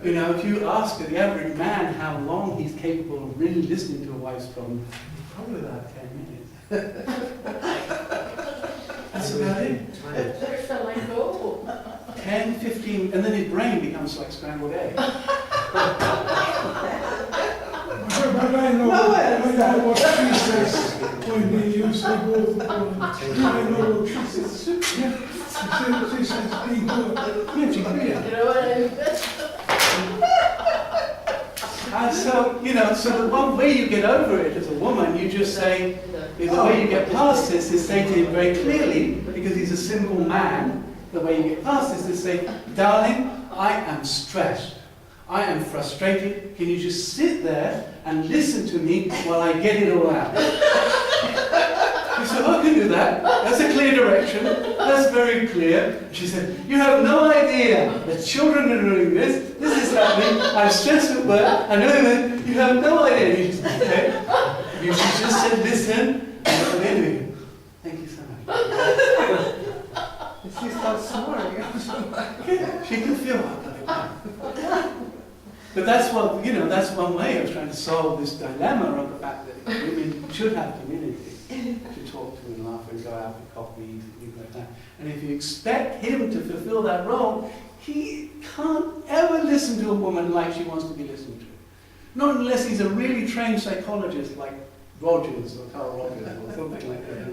You know, if you ask the average man how long he's capable of really listening to a wife's problem, probably about 10 minutes. That's about it. Where shall I go? 10, 15, and then his brain becomes like scrambled egg. But I know, I know what she says when they use the word. I know what she says. She says, be good. Yeah, she can, yeah. You know what I mean? And so, you know, so the one way you get over it as a woman, you just say, the way you get past this is say to him very clearly, because he's a simple man, the way you get past this is say, darling, I am stressed. I am frustrated. Can you just sit there and listen to me while I get it all out? He said, I can do that. That's a clear direction. That's very clear. She said, you have no idea. The children are doing this. This is happening. I'm stressed at work. I know that. You have no idea. He said, okay. You should just said listen. And anyway, thank you so much. She starts snoring. Yeah, she can feel it. But that's what, you know, that's one way of trying to solve this dilemma of the fact that women should have community to talk to and laugh and go out for coffees and things like that. And if you expect him to fulfill that role, he can't ever listen to a woman like she wants to be listened to. Not unless he's a really trained psychologist like Rogers or Carl Rogers or something like that.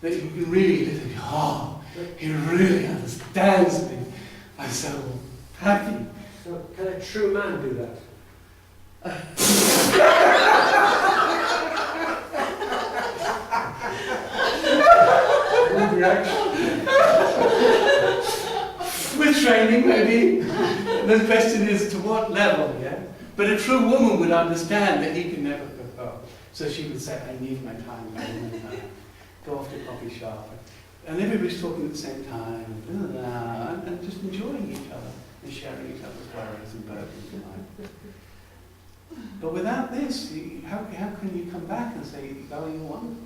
That you can really listen to, oh, he really understands me. I'm so happy. So can a true man do that? Good reaction. With training, maybe. The question is to what level, yeah? But a true woman would understand that he can never fulfill. So she would say, I need my time, go off to a coffee shop. And everybody's talking at the same time, and just enjoying each other and sharing each other's worries and burdens in life. But without this, how can you come back and say, oh, you're wonderful?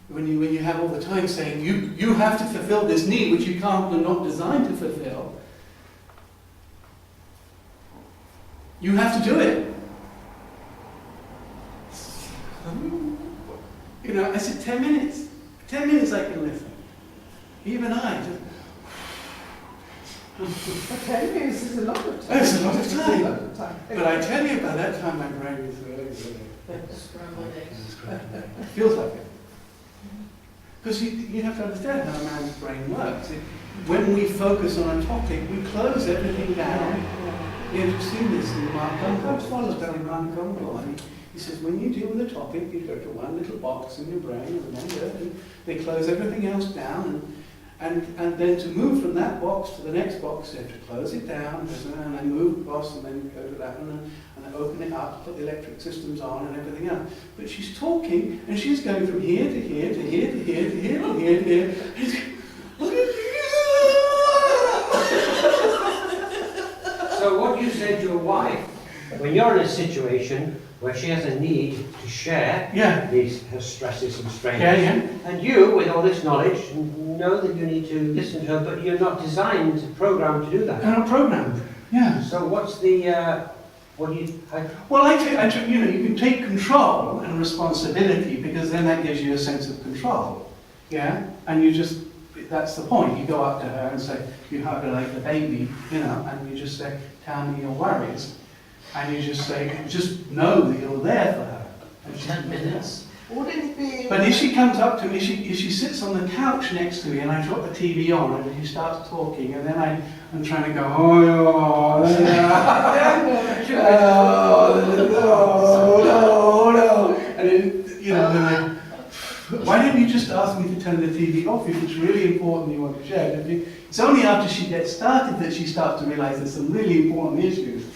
When you have all the time saying, you have to fulfill this need, which you're not designed to fulfill, you have to do it. You know, I said 10 minutes. 10 minutes I can listen. Even I just... 10 minutes is a lot of time. That's a lot of It's a time. lot of time. But I tell you, by that time my brain is really Scrambled eggs. it feels like it. Because you have to understand how a man's brain works. When we focus on a topic, we close everything down. You've seen this in Mark Gumbo. Follows down in Mark Gumbo. He says, when you deal with a topic, you go to one little box in your brain, remember, and they close everything else down, And then to move from that box to the next box, you have to close it down, and then move across, and then go to that one, and then open it up, put the electric systems on, and everything else. But she's talking, and she's going from here to here to here to here to here to here to here. So what you said to your wife, when you're in a situation where she has a need to share her stresses and strains, and you, with all this knowledge, know that you need to listen to her, but you're not designed, programmed to do that. I'm not programmed. Yeah. So what's the, what do you... Well, I take, you know, you can take control and responsibility, because then that gives you a sense of control. Yeah? And you just, that's the point. You go up to her and say, you hug her like the baby, you know, and you just say, tell me your worries. And you just say, just know that you're there for her. And 10 minutes. Wouldn't it be... But if she comes up to me, if she sits on the couch next to me and I drop the TV on and she starts talking, and then I'm trying to go, no, and then, you know, then why don't you just ask me to turn the TV off if it's really important you want to share? It's only after she gets started that she starts to realise there's some really important issues.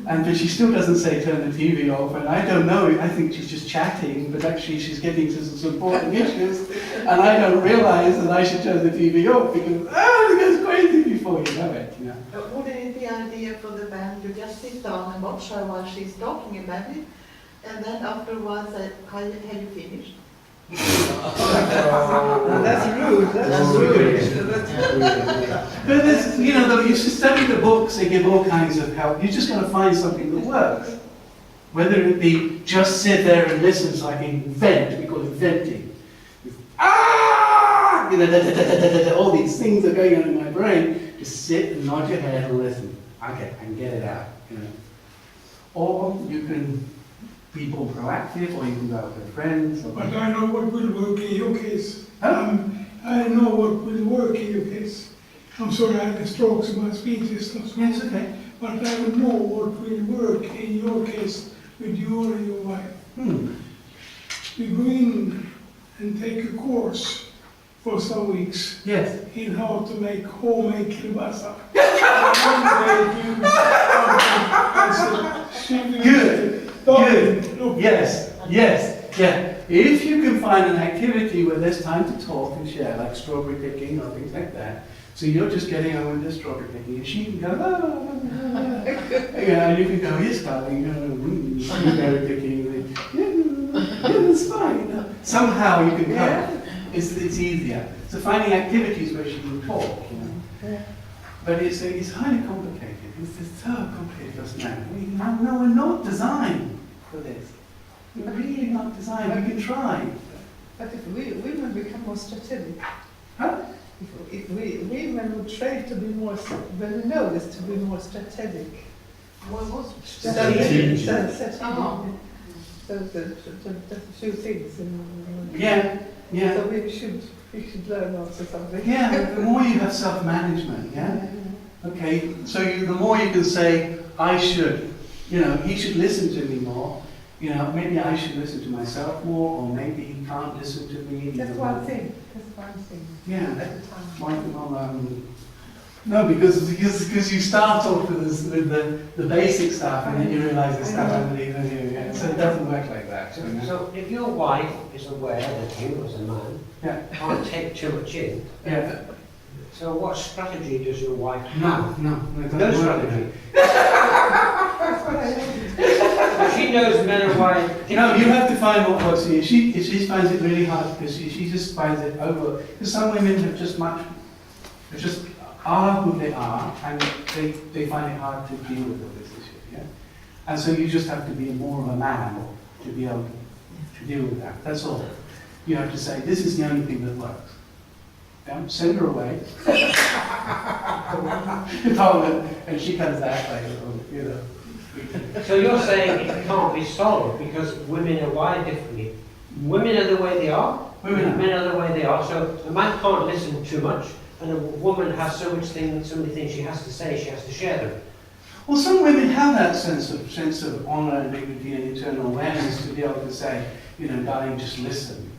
But she still doesn't say turn the TV off, and I don't know, I think she's just chatting, but actually she's getting to some important issues, and I don't realise that I should turn the TV off, because it goes crazy before you know it, you know. But wouldn't it be an idea for the band to just sit down and watch her while she's talking about it, and then after a while say, have you finished? That's rude. That's rude. But there's, you know, you should study the books, they give all kinds of help. You're just going to find something that works. Whether it be just sit there and listen so I can vent, we call it venting. You know, all these things are going on in my brain. Just sit and nod your head and listen. Okay, and get it out, you know. Or you can be more proactive, or you can go out with friends. But I know what will work in your case. Huh? I know what will work in your case. I'm sorry, I had a stroke, so my speech is not so Yes, okay. But I will know what will work in your case with you and your wife. We go in and take a course for some weeks Yes. in how to make homemade kielbasa. Good. Good. Yes. Yes. Yeah. If you can find an activity where there's time to talk and share, like strawberry picking or things like that, so you're just getting on with the strawberry picking, and she can go, yeah, and you can go, yes, darling, strawberry picking. Yeah, that's fine. You know. Somehow you can cope. It's easier. So finding activities where she can talk, you know. But it's highly complicated. It's just so complicated for us men. No, we're not designed for this. We're really not designed. We can try. But if women become more strategic, Huh? if women would train to be more, when we know this, to be more strategic. What was Strategic. Oh. So that's a few things. Yeah. Yeah. So we should learn also something. Yeah, the more you have self-management, yeah? Okay, so the more you can say, I should, you know, he should listen to me more, you know, maybe I should listen to myself more, or maybe he can't listen to me. That's one thing. That's one thing. Yeah. At the time. Well, no, because you start off with the basic stuff, and then you realise the stuff underneath, so it doesn't work like that. So if your wife is aware that you as a man can't take too much in, so what strategy does your wife have? No strategy. She knows men are wired. No, you have to find what works for you. She finds it really hard because she just finds it over. Because some women have just are who they are, and they find it hard to deal with all this issue. Yeah, and so you just have to be more of a man to be able to deal with that. That's all. You have to say, this is the only thing that works. Yeah? Send her away. And she comes back like, you know. So you're saying it can't be solved because women are wired differently. Women are the way they are. Men are the way they are. So a man can't listen too much, and a woman has so many things she has to say. She has to share them. Well, some women have that sense of honour and dignity and internal awareness to be able to say, you know, darling, just listen.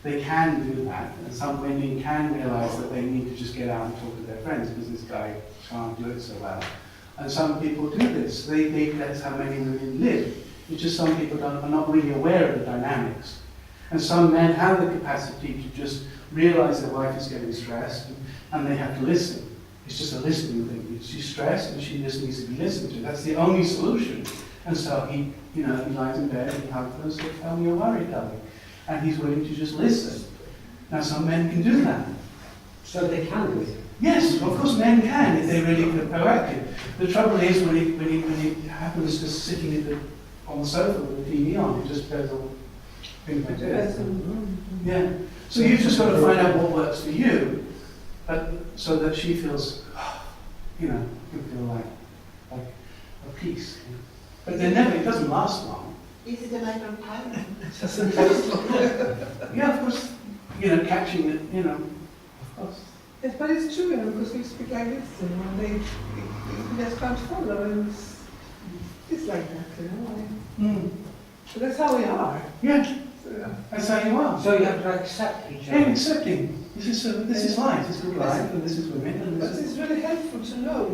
they can do that. And some women can realize that they need to just get out and talk to their friends because this guy can't do it so well. And some people do this. That's how many women live. It's just some people are not really aware of the dynamics. And some men have the capacity to just realize their wife is getting stressed and they have to listen. It's just a listening thing. She's stressed and she just needs to be listened to. That's the only solution. And so he lies in bed and he hugs her and says, tell me you're worried, darling. And he's willing to just listen. Now some men can do that. So they can do it? Yes, of course men can if they're really proactive. The trouble is when it happens just sitting on the sofa with the TV on, it just goes all things like this. Yeah. So you've just got to find out what works for you, so that she feels, you feel like a peace. But it doesn't last long. Is it a matter of time? Yeah, of course, catching it, of course. Yes, but it's true, because we speak like this, and they just can't follow, and it's like that, So that's how we are. Yeah, that's how you are. So you have to accept each other. Yeah, accepting. This is life, this is life, and this is women. And But it's really helpful to know,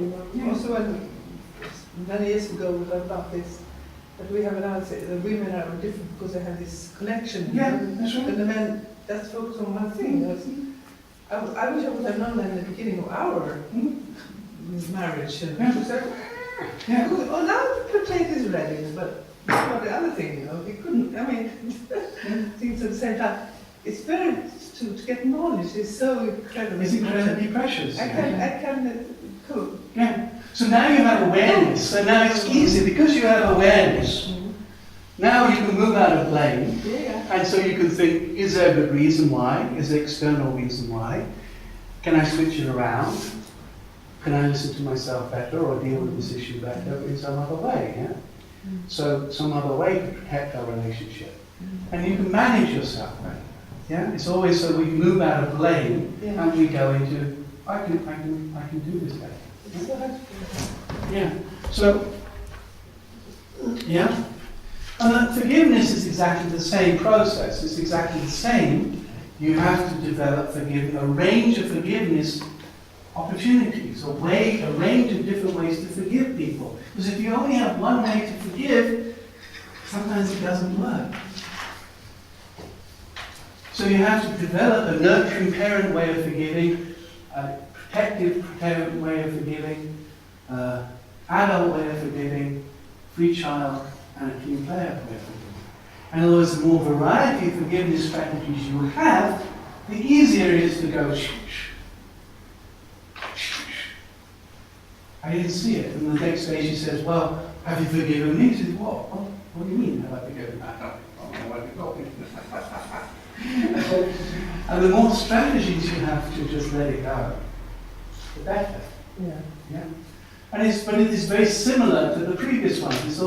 also when, many years ago we learned about this, that we have an answer, the women are different because they have this connection. Yeah, that's right. And the men just focus on one thing. I wish I would have known that in the beginning of our marriage. And so, oh, now the plate is ready, but what about the other thing, we couldn't, things at the same time. It's very, to get knowledge is so incredible. It's incredibly precious. I can cook. Yeah. So now you have awareness. So now it's easy because you have awareness. Now you can move out of blame. And so you can think, is there a good reason why? Is there an external reason why? Can I switch it around? Can I listen to myself better or deal with this issue better in some other way? Yeah? So some other way to protect our relationship. And you can manage yourself better. Yeah? It's always so we move out of blame and we go into, I can do this better. Yeah. So, yeah. And forgiveness is exactly the same process. It's exactly the same. You have to develop a range of forgiveness opportunities, a range of different ways to forgive people. Because if you only have one way to forgive, sometimes it doesn't work. So you have to develop a nurturing parent way of forgiving, a protective parent way of forgiving, adult way of forgiving, free child, and a team player way of forgiving. In other words, the more variety of forgiveness strategies you have, the easier it is to go, shh, shh, shh, shh. I didn't see it. And the next day she says, well, have you forgiven me? She says, what? What do you mean, have I forgiven you? I don't know what you're talking about. And the more strategies you have to just let it go, the better. Yeah. But it is very similar to the previous one. There's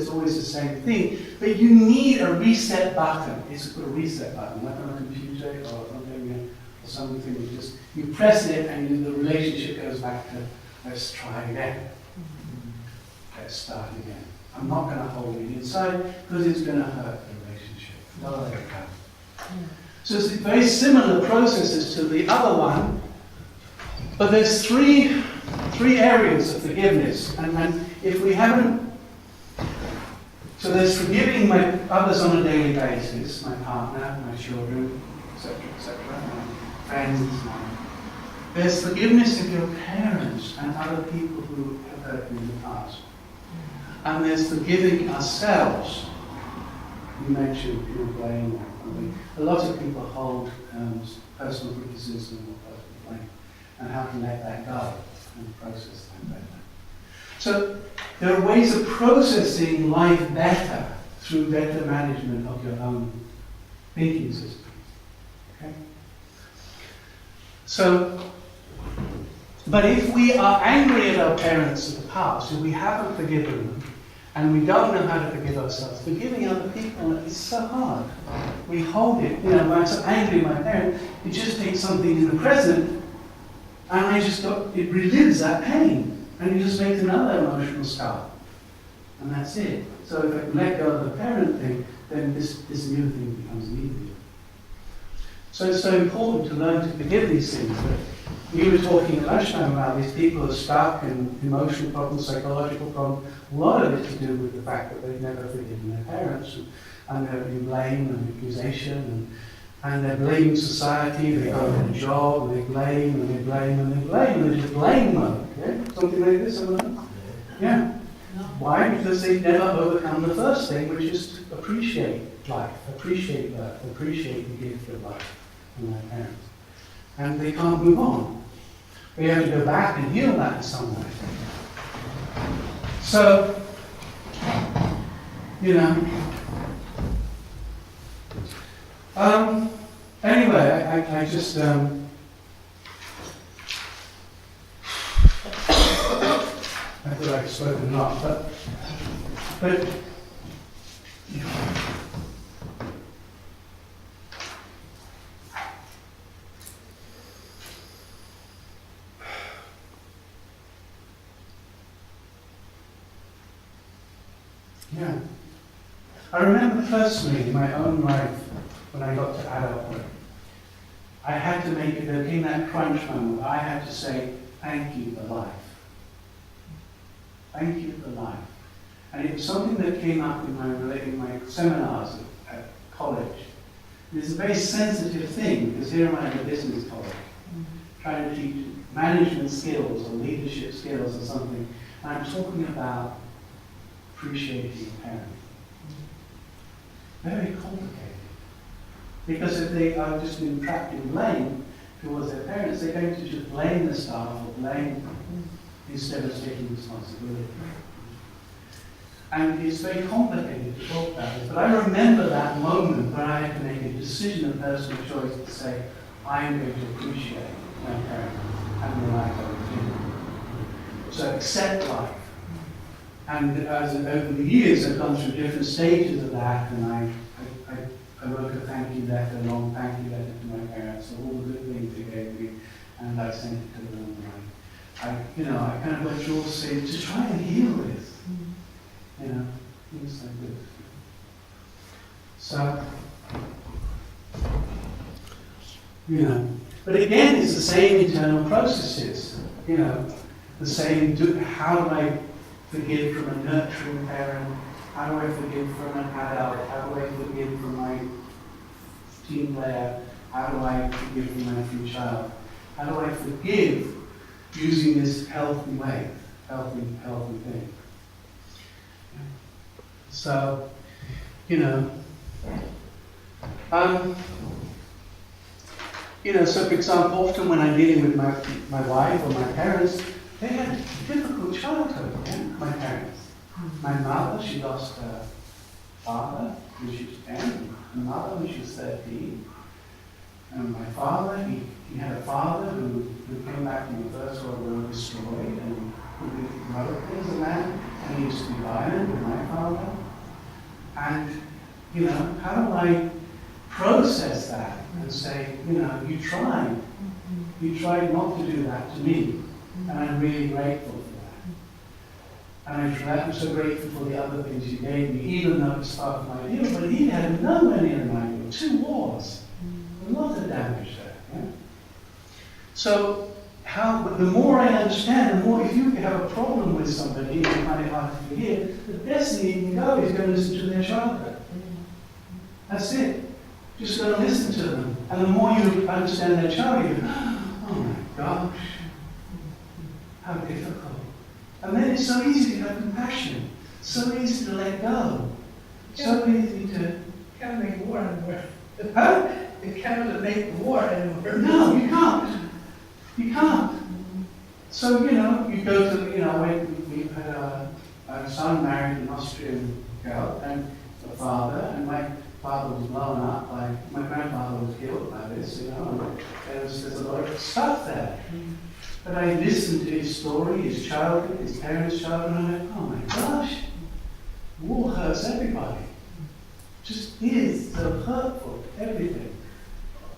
always the same thing. But you need a reset button. It's a reset button, like on a computer or something. You press it and the relationship goes back to, let's try again. Let's start again. I'm not going to hold it inside because it's going to hurt the relationship. Don't let it go. So it's very similar processes to the other one, but there's three areas of forgiveness, and if we haven't, so there's forgiving my others on a daily basis, my partner, my children, etc., my friends. There's forgiveness of your parents and other people who have hurt you in the past, and there's forgiving ourselves. You mentioned blame. A lot of people hold personal criticism or personal blame, and how to let that go and process that better. So there are ways of processing life better through better management of your own thinking systems. Okay? So, but if we are angry at our parents of the past, if we haven't forgiven them, and we don't know how to forgive ourselves, forgiving other people is so hard. We hold it. When I'm so angry at my parent, it just takes something in the present, and it relieves that pain, and it just makes another emotional scar, and that's it. So if I can let go of the parent thing, then this new thing becomes easier. So it's so important to learn to forgive these things. But we were talking at lunchtime about these people who are stuck in emotional problems, psychological problems. A lot of it to do with the fact that they've never forgiven their parents, and they're in blame and accusation, and they're blaming society. They go to a job, and they blame, and they blame, and they blame, and there's a blame mode. Yeah? Something like this, yeah. Why? Because they've never overcome the first thing, which is to appreciate life, appreciate birth, appreciate the gift of life from their parents. And they can't move on. We have to go back and heal that in some way. So, you know. Anyway, I just I thought I'd spoken a lot, but yeah. I remember personally in my own life when I got to adulthood, I had to make it, there came that crunch moment, I had to say, thank you for life. Thank you for life. And it was something that came up in my seminars at college. It's a very sensitive thing, because here am I at a business college, trying to teach management skills or leadership skills or something, and I'm talking about appreciating parents. Very complicated. Because if they are just been trapped in blame towards their parents, they're going to just blame the staff or blame instead of taking responsibility. And it's very complicated to talk about this, but I remember that moment where I had to make a decision of personal choice to say, I'm going to appreciate my parents and the life I was in. So accept life. And as over the years, I've gone through different stages of that, and I wrote a thank you letter, a long thank you letter to my parents for all the good things they gave me, and I sent it to them. And I kind of went through all stages to try and heal this. Things like this. So, but again, it's the same internal processes. The same. How do I forgive from a nurturing parent? How do I forgive from an adult? How do I forgive from my team player? How do I forgive from my free child? How do I forgive using this healthy way, healthy thing? So, so for example, often when I'm dealing with my wife or my parents, they had a difficult childhood, my parents. My mother, she lost her father when she was 10, my mother when she was 13. And my father, he had a father who came back from the First World War destroyed, and who wrote as a man, and he used to be violent with my father. And, how do I process that and say, you tried not to do that to me, and I'm really grateful for that. And I'm so grateful for the other things you gave me, even though it's part of my deal, but he had nowhere near my deal. 2 wars. A lot of damage there. Yeah? So, the more I understand, the more if you have a problem with somebody and you find it hard to forgive, the best thing you can go is go listen to their childhood. That's it. Just go and listen to them. And the more you understand their childhood, you go, oh my gosh, how difficult. And then it's so easy to have compassion, so easy to let go, so easy to... Can't make war anymore. Huh? You can't make war anymore. No, you can't. You can't. So, you go to, we had a son married an Austrian girl, and a father, and my father was blown up by, my grandfather was killed by this, and there's a lot of stuff there. But I listened to his story, his childhood, his parents' childhood, and I went, oh my gosh, war hurts everybody. Just is so hurtful, everything.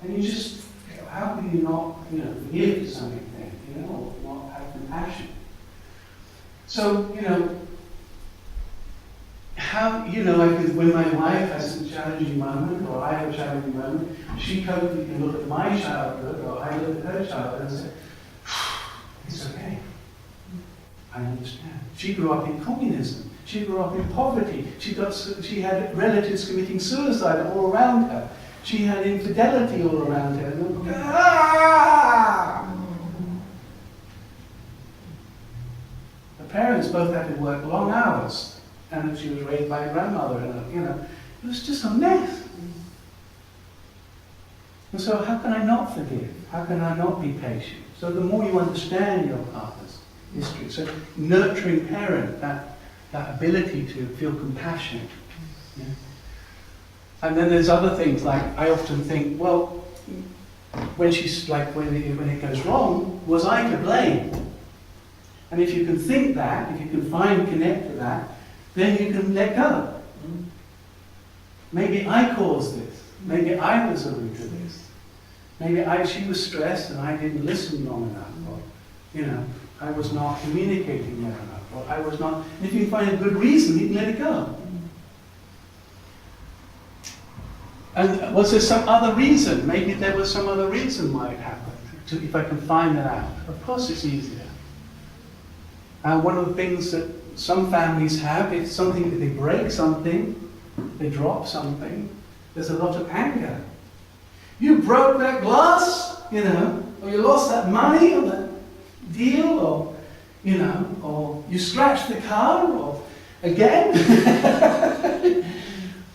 And you just, how can you not, forgive to some extent, or not have compassion? So, how, you know, when my wife has a challenging moment, or I have a challenging moment, she can look at my childhood, or I look at her childhood and say, it's okay. I understand. She grew up in communism. She grew up in poverty. She had relatives committing suicide all around her. She had infidelity all around her. The parents both had to work long hours, and she was raised by a grandmother, and you know, it was just a mess. And so, how can I not forgive? How can I not be patient? So, the more you understand your partner's history, so nurturing parent, that ability to feel compassion. Yeah. And then there's other things, like I often think, well, when it goes wrong, was I to blame? And if you can think that, if you can connect to that, then you can let go. Maybe I caused this. Maybe I was the root of this. Maybe she was stressed and I didn't listen long enough. Or, you know, I was not communicating well enough. Or I was not. And if you can find a good reason, you can let it go. And was there some other reason? Maybe there was some other reason why it happened. If I can find that out. Of course it's easier. One of the things that some families have is something that they break something, they drop something, there's a lot of anger. You broke that glass, you know, or you lost that money or that deal, or, you know, or you scratched the car, or again.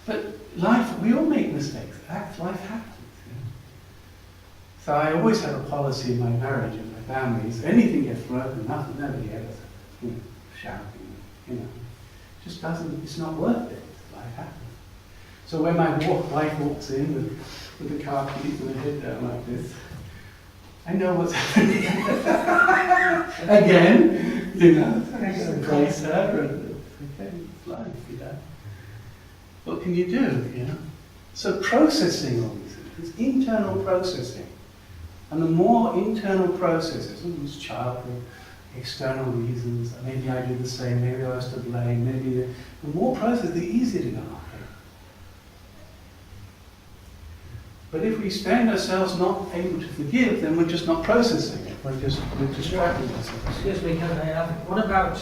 But life, we all make mistakes. Life happens. You know? So I always have a policy in my marriage and my families. Anything gets broken, nobody ever, you know, shouting, you know. It just doesn't, it's not worth it. Life happens. So when my wife walks in with the car keys and her head down like this, I know what's happening. Again, you know, I gotta embrace her and okay, it's life, you know. What can you do, you know? So processing all these things, it's internal processing. And the more internal processes, it's childhood, external reasons, maybe I did the same, maybe I was to blame, maybe the more process, the easier to go, okay. But if we stand ourselves not able to forgive, then we're just not processing it, we're distracting ourselves. Excuse me, can I ask, what about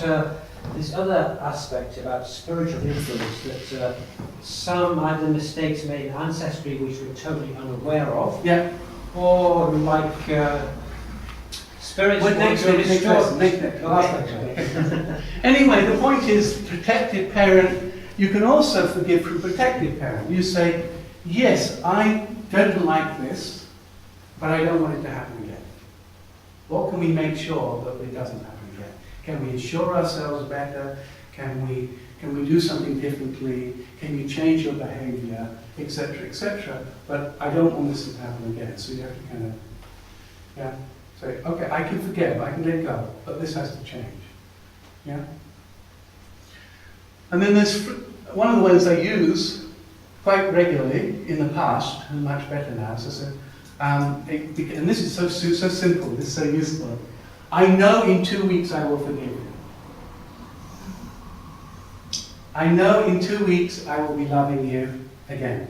this other aspect about spiritual influence, that some either mistakes made in ancestry which we're totally unaware of, yeah, or like spirits next. Anyway, the point is, protective parent, you can also forgive from protective parent. You say, yes, I don't like this, but I don't want it to happen again. What can we make sure that it doesn't happen again? Can we assure ourselves better? Can we do something differently? Can you change your behavior, etc., etc.? But I don't want this to happen again. So you have to kind of, yeah, say, okay, I can forgive, I can let go, but this has to change. Yeah. And then there's one of the ways I use quite regularly in the past, and much better now. So, and this is so simple. This is so useful. I know in 2 weeks I will forgive you. I know in 2 weeks I will be loving you again.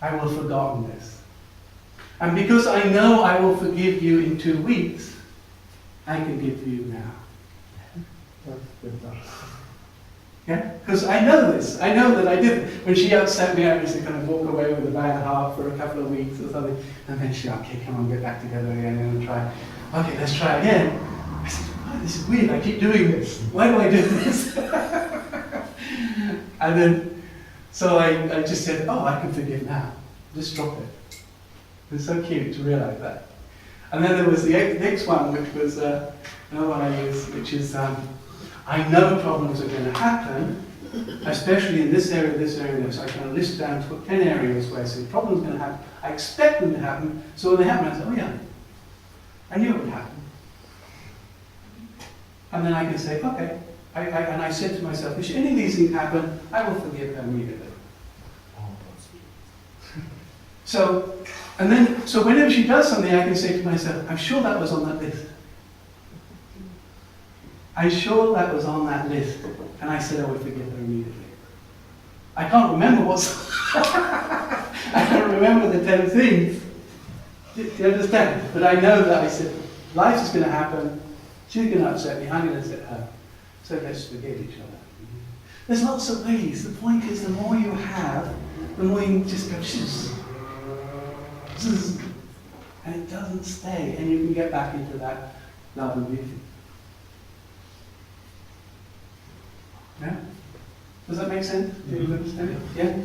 I will have forgotten this. And because I know I will forgive you in 2 weeks, I can give you now. Yeah? Because I know this. I know that I did. When she upset me, I used to kind of walk away with a bad heart for a couple of weeks or something. And then she, okay, come on, get back together again and try. Okay, let's try again. I said, oh, this is weird. I keep doing this. Why do I do this? And then, so I just said, oh, I can forgive now. Just drop it. It's so cute to realize that. And then there was the next one, which was another one I use, which is, I know problems are going to happen, especially in this area, this area, this. I kind of list down 10 areas where I say problems are going to happen. I expect them to happen, so when they happen, I say, oh yeah, I knew it would happen. And then I can say, okay, and I said to myself, if any of these things happen, I will forgive them immediately. So whenever she does something, I can say to myself, I'm sure that was on that list. I'm sure that was on that list. And I said I would forgive her immediately. I can't remember what's... I can't remember the 10 things. Do you understand? But I know that I said, life is going to happen, she's going to upset me, I'm going to upset her. So let's forgive each other. There's lots of ways. The point is, the more you have, the more you just go, zzz, zzz, and it doesn't stay, and you can get back into that love and beauty. Yeah? Does that make sense? Do you understand it? Yeah?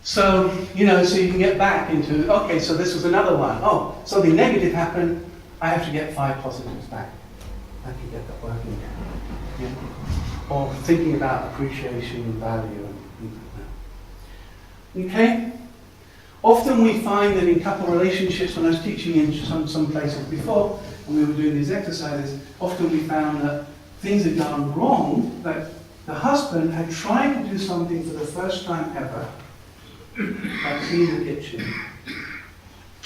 So, so you can get back into, okay, so this was another one. Oh, something negative happened, I have to get 5 positives back. I can get that working again. Yeah? Or thinking about appreciation and value and things like that. Okay? Often we find that in couple relationships, when I was teaching in some places before, and we were doing these exercises, often we found that things had gone wrong, that the husband had tried to do something for the first time ever, like clean the kitchen.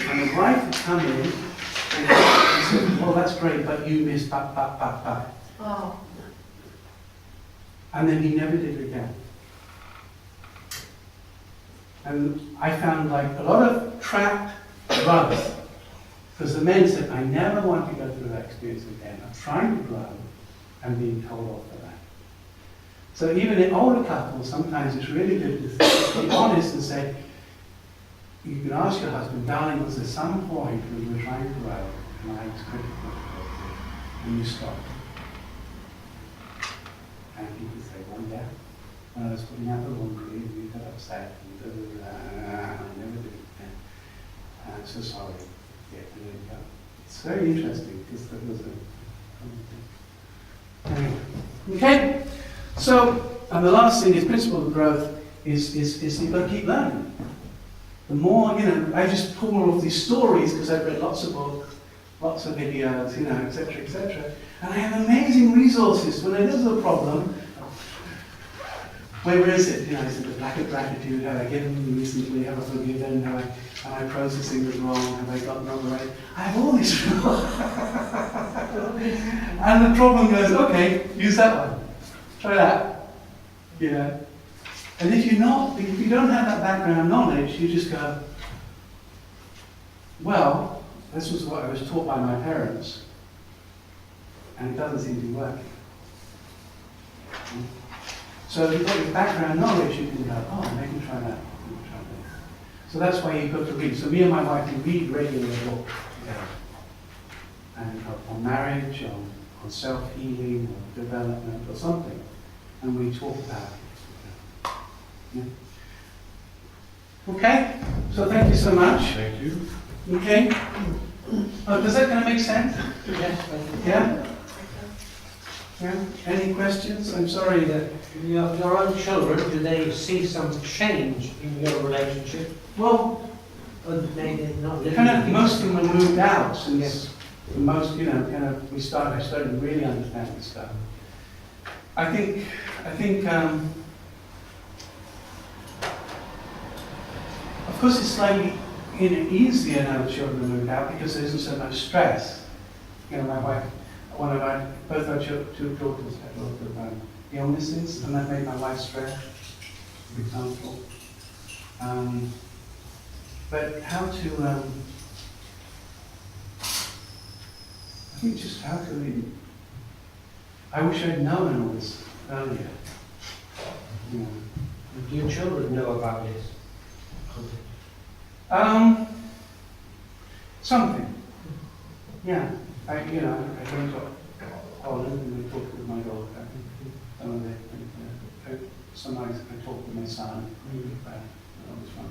And the wife had come in and said, well, that's great, but you missed pa. Oh. And then he never did it again. And I found like a lot of trapped growth, because the men said, I never want to go through that experience again. I'm trying to grow and being told off for that. So even in older couples, sometimes it's really good to be honest and say, you can ask your husband, darling, was there some point when you were trying to grow and I was critical and you stopped? And he would say, well, yeah, when I was putting out the laundry and you got upset and I never did it again. And I'm so sorry. Yeah, and there you go. It's very interesting because there was a anyway. Okay? So, and the last thing is principle of growth is you've got to keep learning. The more, I just pull all of these stories because I've read lots of books, lots of videos, etc., etc. And I have amazing resources. When there's a problem, where is it? Is it the lack of gratitude? Have I given recently? Have I forgiven? Am I processing this wrong? Have I gotten on the right? I have all these. And the problem goes, okay, use that one. Try that. And if you don't have that background knowledge, you just go, well, this was what I was taught by my parents, and it doesn't seem to be working. So if you've got your background knowledge, you can go, oh, maybe try that. So that's why you've got to read. So me and my wife, we read regularly books together. And on marriage, on self-healing, or development, or something. And we talk about it. Yeah. Okay? So thank you so much. Thank you. Okay? Does that kind of make sense? Yes. Yeah? Yeah? Any questions? I'm sorry that... Your own children, do they see some change in your relationship? Well, Maybe not living kind of with most of them have moved out since Yes. most, I started to really understand this stuff. I think of course it's slightly easier now that children have moved out because there isn't so much stress. My wife, both our two daughters had a lot of illnesses, and that made my wife stressed, for example. But how to, I think just how to really, I wish I'd known all this earlier. Do your children know about this? Something. Yeah. I went to Holland and I talked with my daughter. Sometimes I talked with my son. That was fun.